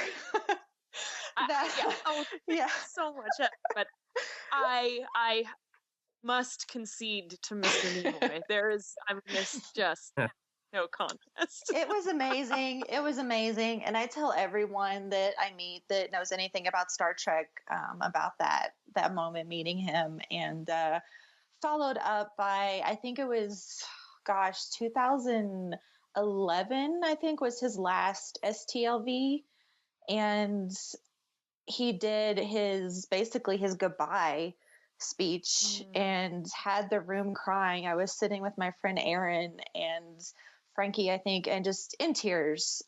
so much. But I must concede to Mr. Nimoy. no contest.
It was amazing. It was amazing. And I tell everyone that I meet that knows anything about Star Trek about that moment meeting him. And followed up by, I think it was, 2011, I think was his last STLV. And he did basically his goodbye speech and had the room crying. I was sitting with my friend Aaron and Frankie, I think, and just in tears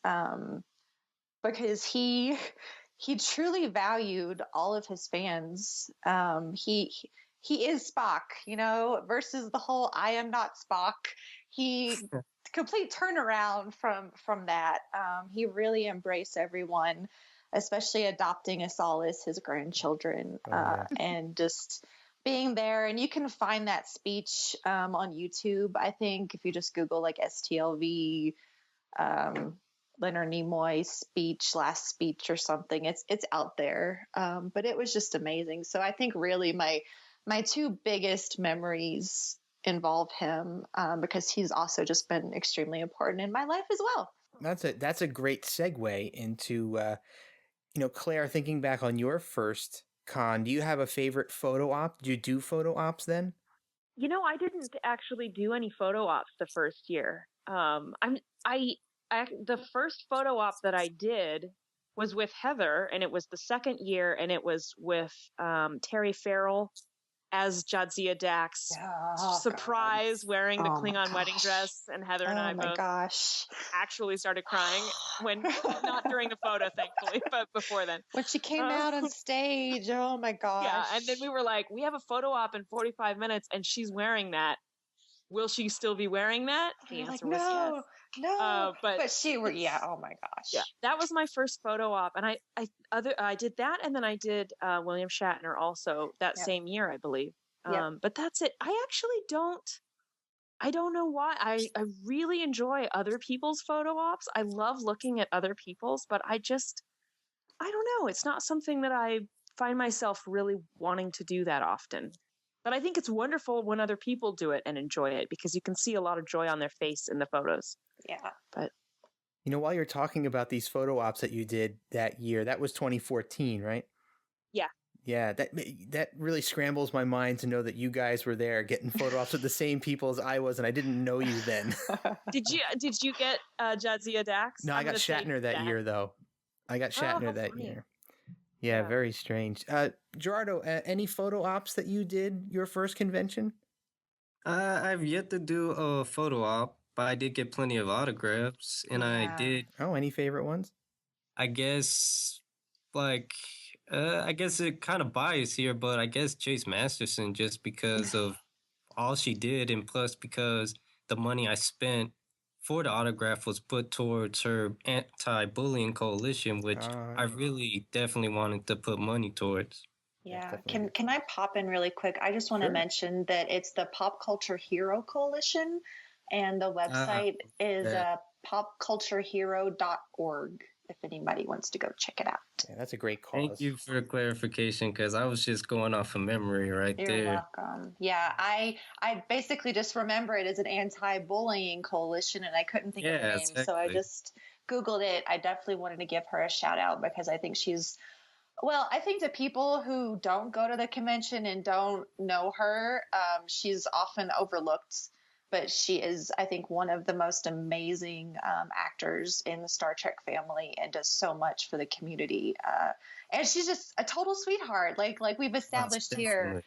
because he truly valued all of his fans. He is Spock, versus the whole I am not Spock. He complete turnaround from that. He really embraced everyone, especially adopting us all as his grandchildren, and just being there. And you can find that speech on YouTube. I think if you just Google like STLV, Leonard Nimoy last speech or something, it's out there. But it was just amazing. So I think really my two biggest memories involve him because he's also just been extremely important in my life as well.
That's a great segue into Claire, thinking back on your first con, do you have a favorite photo op? Did you do photo ops then?
I didn't actually do any photo ops the first year. The first photo op that I did was with Heather, and it was the second year, and it was with Terry Farrell as Jadzia Dax, surprise, wearing the Klingon wedding dress, and Heather and I both actually started crying when, not during the photo, thankfully, but before then.
When she came out on stage, oh my gosh.
Yeah, and then we were like, we have a photo op in 45 minutes, and she's wearing that. Will she still be wearing that? The answer was yes.
No, but she were, oh my gosh.
Yeah, that was my first photo op, and I did that, and then I did William Shatner also that same year, I believe. But that's it. I actually I don't know why. I really enjoy other people's photo ops. I love looking at other people's, but I don't know. It's not something that I find myself really wanting to do that often. But I think it's wonderful when other people do it and enjoy it because you can see a lot of joy on their face in the photos.
Yeah.
But
while you're talking about these photo ops that you did that year, that was 2014, right?
Yeah.
Yeah, that really scrambles my mind to know that you guys were there getting photo ops with the same people as I was, and I didn't know you then.
Did you get Jadzia Dax?
No, I got Shatner that year, though. I got Shatner that year. Yeah, very strange. Gerardo, any photo ops that you did your first convention?
I've yet to do a photo op, but I did get plenty of autographs, and I did.
Oh, any favorite ones?
I guess, I guess it kind of biased here, but I guess Chase Masterson, just because of all she did, and plus because the money I spent for the autograph was put towards her anti-bullying coalition, which I really definitely wanted to put money towards.
Yeah. Can I pop in really quick? I just want to mention that it's the Pop Culture Hero Coalition, and the website is popculturehero.org if anybody wants to go check it out.
Yeah, that's a great cause.
Thank you for the clarification, because I was just going off of memory there.
You're welcome. Yeah, I basically just remember it as an anti-bullying coalition, and I couldn't think of the name,
exactly.
So I just Googled it. I definitely wanted to give her a shout out because I think I think the people who don't go to the convention and don't know her, she's often overlooked. But she is, I think, one of the most amazing actors in the Star Trek family and does so much for the community. And she's just a total sweetheart, like we've established here.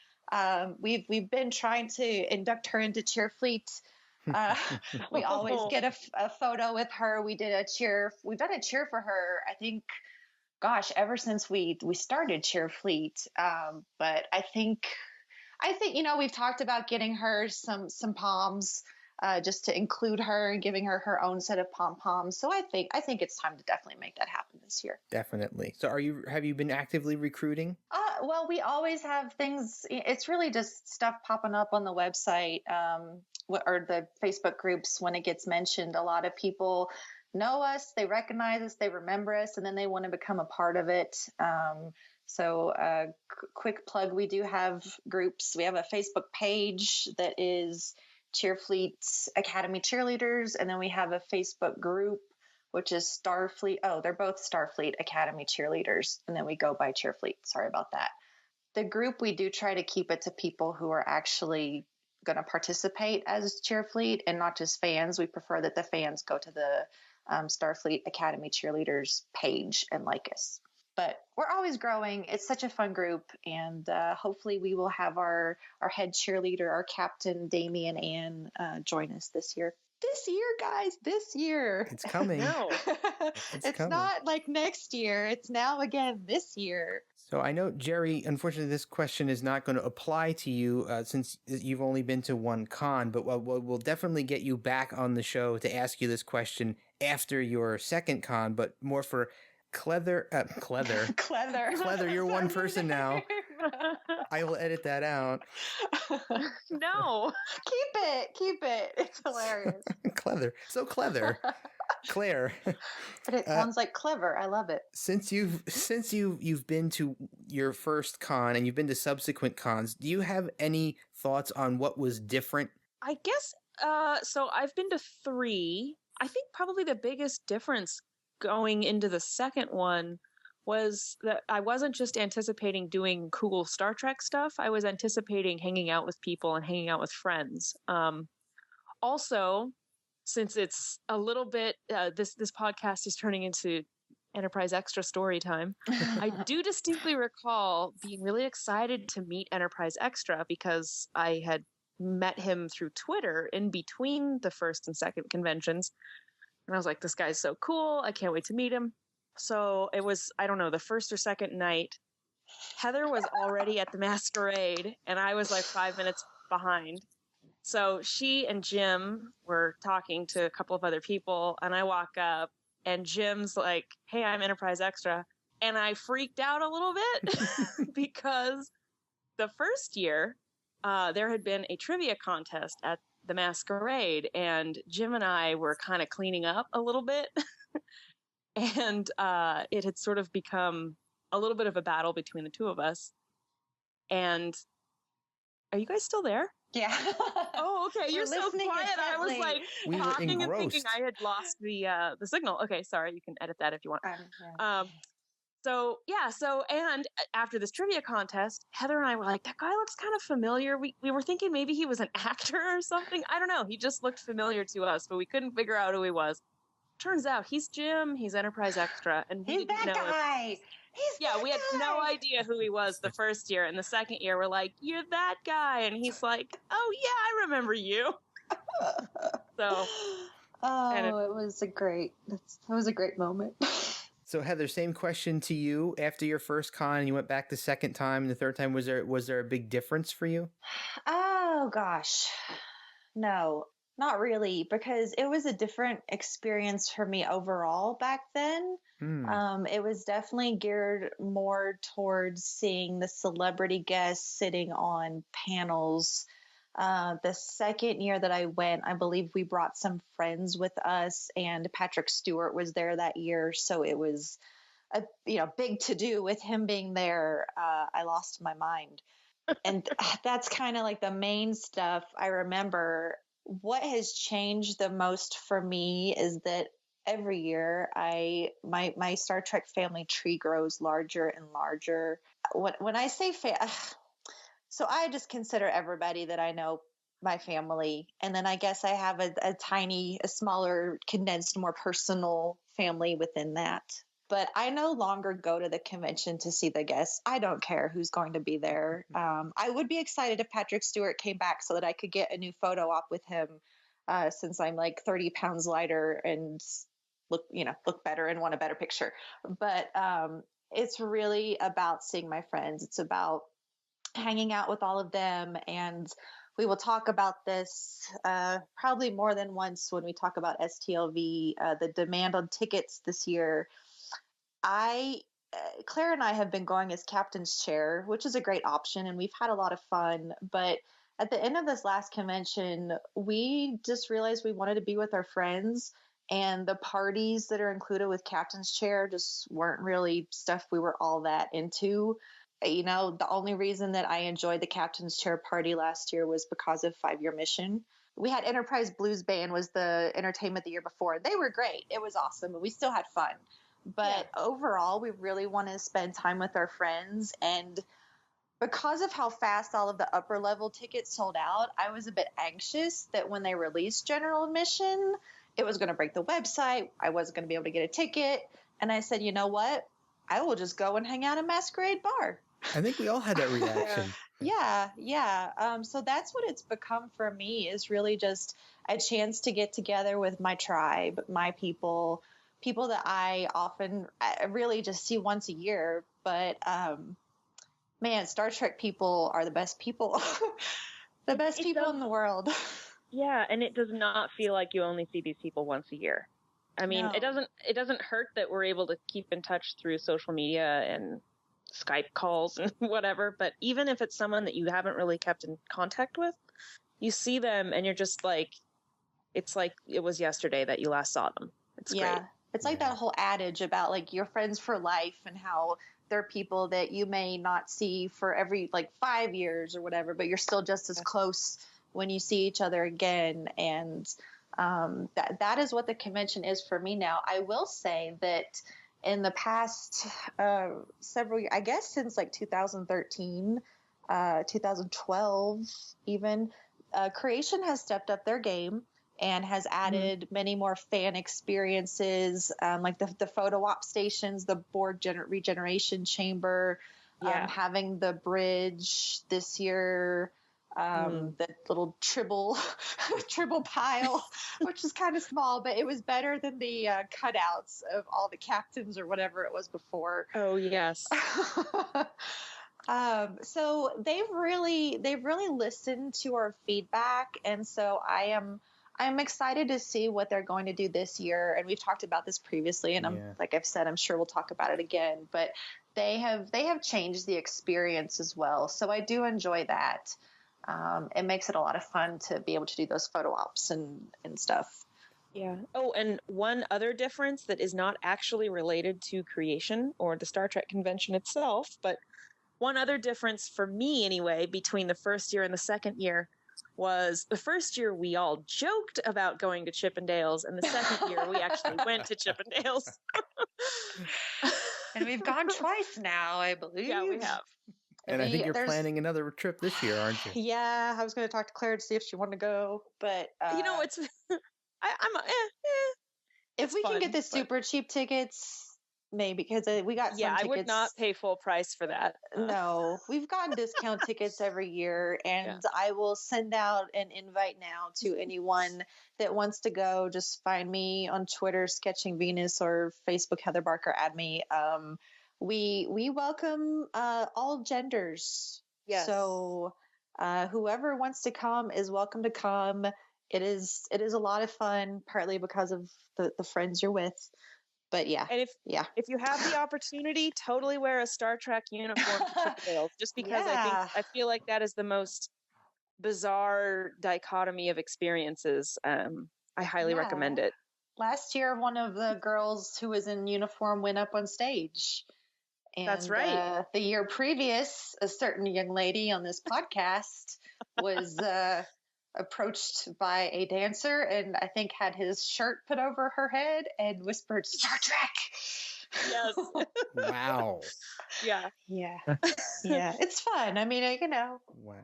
We've been trying to induct her into Cheerfleet. We always get a photo with her. We've done a cheer for her, I think, ever since we started Cheerfleet. But I think we've talked about getting her some poms just to include her and giving her own set of pom-poms. So I think it's time to definitely make that happen this year.
Definitely. So have you been actively recruiting?
Well, we always have things. It's really just stuff popping up on the website or the Facebook groups when it gets mentioned. A lot of people know us, they recognize us, they remember us, and then they want to become a part of it. So quick plug, we do have groups. We have a Facebook page that is Cheerfleet Academy cheerleaders, and then we have a Facebook group, which is Starfleet. Oh, they're both Starfleet Academy cheerleaders, and then we go by Cheerfleet. Sorry about that. The group, we do try to keep it to people who are actually going to participate as Cheerfleet and not just fans. We prefer that the fans go to the Starfleet Academy cheerleaders page and like us. But we're always growing. It's such a fun group, and hopefully we will have our head cheerleader, our captain, Damian Ann, join us this year. This year, guys, this year.
It's coming.
No.
It's coming. Not like next year. It's now again this year.
So I know, Jerry, unfortunately, this question is not going to apply to you since you've only been to one con, but we'll definitely get you back on the show to ask you this question after your second con, but more for Cleather. Cleather, you're one person now. I will edit that out.
No.
Keep it. It's hilarious.
Cleather. So Cleather. Claire.
But it sounds like clever. I love it.
Since you've been to your first con and you've been to subsequent cons, do you have any thoughts on what was different?
I guess so I've been to 3. I think probably the biggest difference going into the second one was that I wasn't just anticipating doing cool Star Trek stuff. I was anticipating hanging out with people and hanging out with friends. Also, since it's a little bit, this podcast is turning into Enterprise Extra story time. I do distinctly recall being really excited to meet Enterprise Extra because I had met him through Twitter in between the first and second conventions. And I was like, this guy's so cool. I can't wait to meet him. So it was, I don't know, the first or second night. Heather was already at the masquerade, and I was like 5 minutes behind. So she and Jim were talking to a couple of other people, and I walk up, and Jim's like, hey, I'm Enterprise Extra. And I freaked out a little bit because the first year, there had been a trivia contest at the masquerade, and Jim and I were kind of cleaning up a little bit. And it had sort of become a little bit of a battle between the two of us. And are you guys still there?
Yeah.
Oh, okay. You're so quiet. I was like talking and thinking I had lost the signal. Okay, sorry. You can edit that if you want.
Yeah.
So and after this trivia contest, Heather and I were like, that guy looks kind of familiar. We were thinking maybe he was an actor or something. I don't know. He just looked familiar to us, but we couldn't figure out who he was. Turns out he's Jim. He's Enterprise Extra, and we didn't know.
Guy.
We had no idea who he was the first year, and the second year we're like, "You're that guy," and he's like, "Oh yeah, I remember you." So,
it was a great moment.
So Heather, same question to you. After your first con, and you went back the second time and the third time, was there a big difference for you?
Oh gosh, no. Not really, because it was a different experience for me overall back then. It was definitely geared more towards seeing the celebrity guests sitting on panels. The second year that I went, I believe we brought some friends with us, and Patrick Stewart was there that year. So it was a big to do with him being there. I lost my mind. And that's kind of like the main stuff I remember. What has changed the most for me is that every year my Star Trek family tree grows larger and larger. When I say so I just consider everybody that I know my family, and then I guess I have a smaller, condensed, more personal family within that. But I no longer go to the convention to see the guests. I don't care who's going to be there. I would be excited if Patrick Stewart came back so that I could get a new photo op with him, since I'm like 30 pounds lighter and look better and want a better picture. But it's really about seeing my friends. It's about hanging out with all of them. And we will talk about this probably more than once when we talk about STLV, the demand on tickets this year. Claire and I have been going as captain's chair, which is a great option, and we've had a lot of fun. But at the end of this last convention, we just realized we wanted to be with our friends, and the parties that are included with captain's chair just weren't really stuff we were all that into. You know, the only reason that I enjoyed the captain's chair party last year was because of 5-year mission. We had Enterprise Blues Band was the entertainment the year before. They were great. It was awesome. And we still had fun. But overall, we really want to spend time with our friends. And because of how fast all of the upper level tickets sold out, I was a bit anxious that when they released general admission, it was going to break the website. I wasn't going to be able to get a ticket. And I said, you know what? I will just go and hang out at Masquerade Bar.
I think we all had that reaction.
Yeah. So that's what it's become for me, is really just a chance to get together with my tribe, my people that I really just see once a year. But, man, Star Trek people are the best people, the best people in the world.
Yeah. And it does not feel like you only see these people once a year. I mean,
No.
It doesn't hurt that we're able to keep in touch through social media and Skype calls and whatever. But even if it's someone that you haven't really kept in contact with, you see them and you're just like, it's like it was yesterday that you last saw them. It's great.
It's like that whole adage about like your friends for life and how they're people that you may not see for every like 5 years or whatever, but you're still just as close when you see each other again. And that is what the convention is for me now. I will say that in the past several years, I guess since like 2013, 2012 even, Creation has stepped up their game and has added many more fan experiences, like the photo op stations, the board regeneration chamber, having the bridge this year, the little tribble pile, which is kind of small, but it was better than the cutouts of all the captains or whatever it was before.
Oh, yes.
So they've really listened to our feedback. And so I'm excited to see what they're going to do this year. And we've talked about this previously, and like I've said, I'm sure we'll talk about it again, but they have changed the experience as well. So I do enjoy that. It makes it a lot of fun to be able to do those photo ops and stuff.
Yeah. Oh, and one other difference that is not actually related to Creation or the Star Trek convention itself, but one other difference for me anyway, between the first year and the second year, was the first year we all joked about going to Chippendales, and the second year we actually went to Chippendales.
And we've gone twice now, I believe.
Yeah, we have.
And I think you're planning another trip this year, aren't you?
Yeah, I was going to talk to Claire to see if she wanted to go, but
it's
if we can get the super cheap tickets, maybe, because we got some tickets.
I would not pay full price for that.
No, we've gotten discount tickets every year, and I will send out an invite now to anyone that wants to go. Just find me on Twitter, Sketching Venus, or Facebook, Heather Barker. Add me. We welcome all genders.
Yes.
So whoever wants to come is welcome to come. It is a lot of fun, partly because of the friends you're with. But
and if you have the opportunity, totally wear a Star Trek uniform to Chippendales, just because I feel like that is the most bizarre dichotomy of experiences. I highly recommend it.
Last year, one of the girls who was in uniform went up on stage. And,
that's right.
The year previous, a certain young lady on this podcast was approached by a dancer, and I think had his shirt put over her head and whispered, "Star Trek."
Yes.
Wow.
Yeah. It's fun. I mean,
Wow.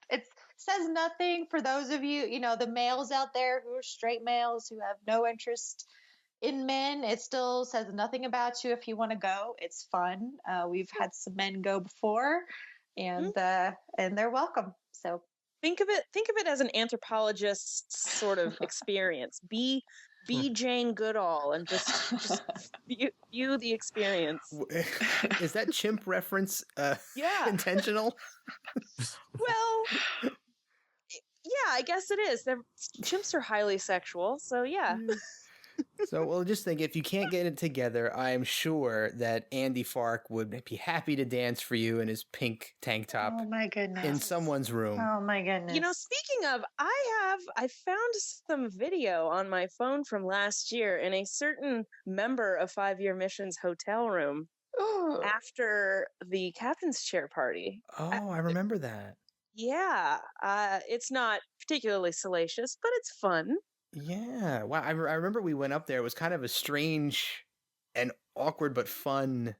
It says nothing for those of you, the males out there who are straight males who have no interest in men. It still says nothing about you if you want to go. It's fun. We've had some men go before, and they're welcome. So
think of it as an anthropologist's sort of experience. Be Jane Goodall and just view the experience.
Is that chimp reference intentional?
Well, yeah, I guess it is. Chimps are highly sexual, so yeah.
So, well, just think, if you can't get it together, I'm sure that Andy Fark would be happy to dance for you in his pink tank top.
Oh my goodness!
In someone's room.
Oh my goodness!
Speaking of, I found some video on my phone from last year in a certain member of 5-year Mission's hotel room. after the captain's chair party.
Oh, I remember that.
Yeah, it's not particularly salacious, but it's fun.
Yeah. Wow. I remember we went up there. It was kind of a strange and awkward but fun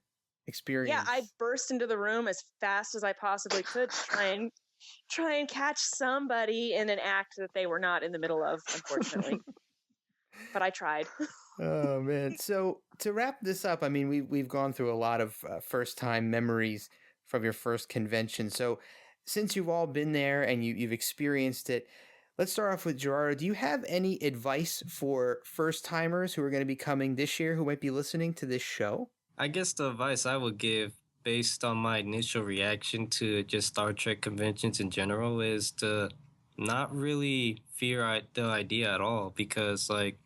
experience.
Yeah, I burst into the room as fast as I possibly could to try and catch somebody in an act that they were not in the middle of, unfortunately. But I tried.
Oh man. So to wrap this up, I mean, we've gone through a lot of first time memories from your first convention. So since you've all been there and you've experienced it, let's start off with Gerardo. Do you have any advice for first timers who are going to be coming this year who might be listening to this show?
I guess the advice I would give based on my initial reaction to just Star Trek conventions in general is to not really fear the idea at all, because like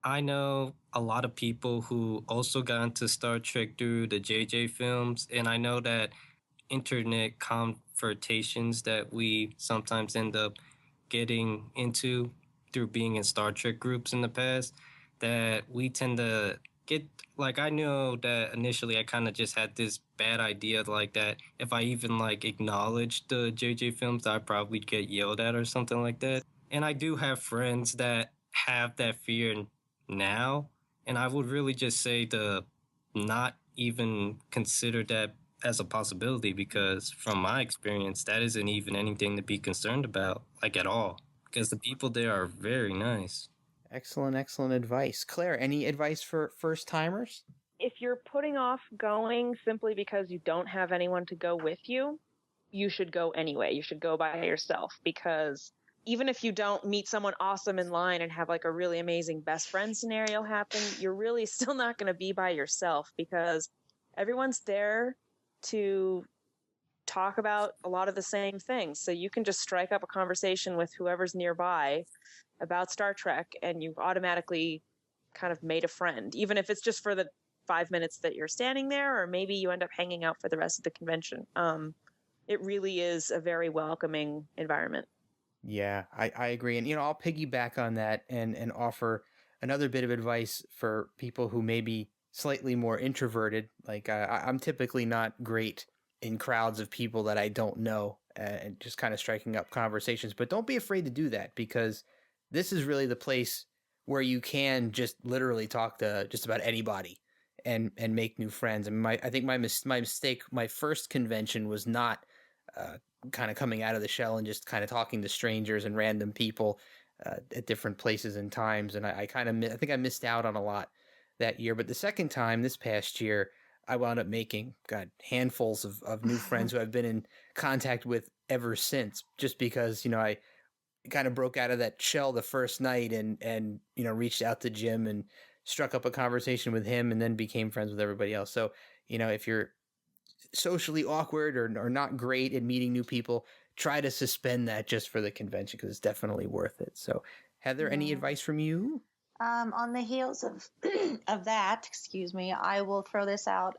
I know a lot of people who also got into Star Trek through the JJ films, and I know that internet confrontations that we sometimes end up getting into through being in Star Trek groups in the past, that we tend to get, like, I know that initially I kind of just had this bad idea like that if I even like acknowledged the JJ films, I'd probably get yelled at or something like that. And I do have friends that have that fear now, and I would really just say to not even consider that as a possibility, because from my experience, that isn't even anything to be concerned about, like at all, because the people there are very nice.
Excellent advice. Claire, any advice for first timers?
If you're putting off going simply because you don't have anyone to go with you, you should go anyway. You should go by yourself, because even if you don't meet someone awesome in line and have like a really amazing best friend scenario happen, you're really still not going to be by yourself, because everyone's there to talk about a lot of the same things. So you can just strike up a conversation with whoever's nearby about Star Trek, and you've automatically kind of made a friend, even if it's just for the 5 minutes that you're standing there, or maybe you end up hanging out for the rest of the convention. It really is a very welcoming environment.
Yeah, I agree. And, I'll piggyback on that and offer another bit of advice for people who may be slightly more introverted. Like, I'm typically not great in crowds of people that I don't know and just kind of striking up conversations. But don't be afraid to do that, because this is really the place where you can just literally talk to just about anybody and make new friends. I mean, I think my mistake, my first convention was not kind of coming out of the shell and just kind of talking to strangers and random people at different places and times. And I think I missed out on a lot that year. But the second time, this past year, I wound up making handfuls of new friends who I've been in contact with ever since, just because, I kind of broke out of that shell the first night and reached out to Jim and struck up a conversation with him, and then became friends with everybody else. So, if you're socially awkward or not great at meeting new people, try to suspend that just for the convention, because it's definitely worth it. So, Heather, any advice from you?
On the heels of that, I will throw this out.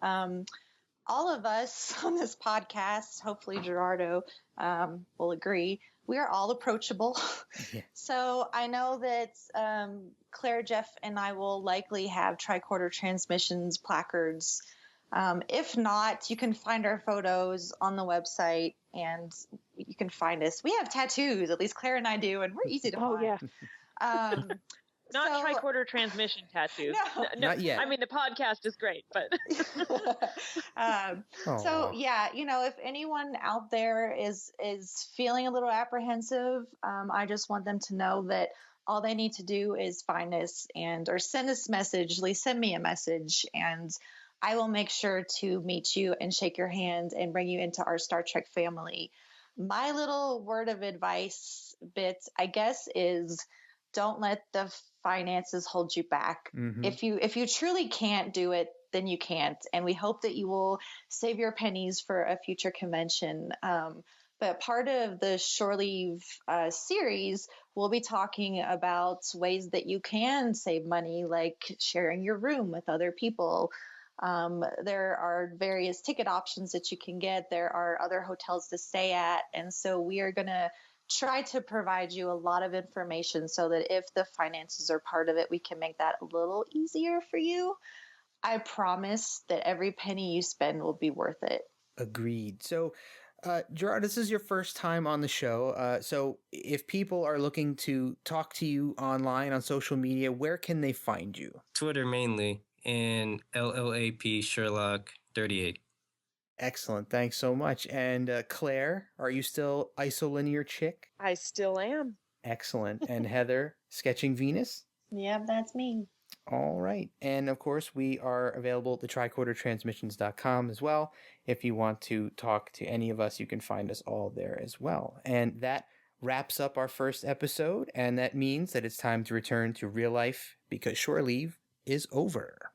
All of us on this podcast, hopefully Gerardo will agree, we are all approachable. Yeah. So I know that Claire, Jeff, and I will likely have tricorder transmissions, placards. If not, you can find our photos on the website, and you can find us. We have tattoos, at least Claire and I do, and we're easy to find.
Oh, yeah. Not tricorder transmission tattoos. No,
not yet.
I mean, the podcast is great, but.
So yeah, if anyone out there is feeling a little apprehensive, I just want them to know that all they need to do is find us or send us a message. At least send me a message, and I will make sure to meet you and shake your hand and bring you into our Star Trek family. My little word of advice bit, I guess, is don't let the finances hold you back. Mm-hmm. If you truly can't do it, then you can't. And we hope that you will save your pennies for a future convention. But part of the Shore Leave series, we'll be talking about ways that you can save money, like sharing your room with other people. There are various ticket options that you can get. There are other hotels to stay at. And so we are going to try to provide you a lot of information so that if the finances are part of it, we can make that a little easier for you. I promise that every penny you spend will be worth it.
Agreed. So, Gerard, this is your first time on the show. So if people are looking to talk to you online on social media, where can they find you?
Twitter mainly, and LLAP Sherlock 38.
Excellent. Thanks so much. And Claire, are you still Isolinear Chick?
I still am.
Excellent. And Heather, Sketching Venus?
Yep, that's me.
All right. And of course, we are available at the tricordertransmissions.com as well. If you want to talk to any of us, you can find us all there as well. And that wraps up our first episode. And that means that it's time to return to real life because shore leave is over.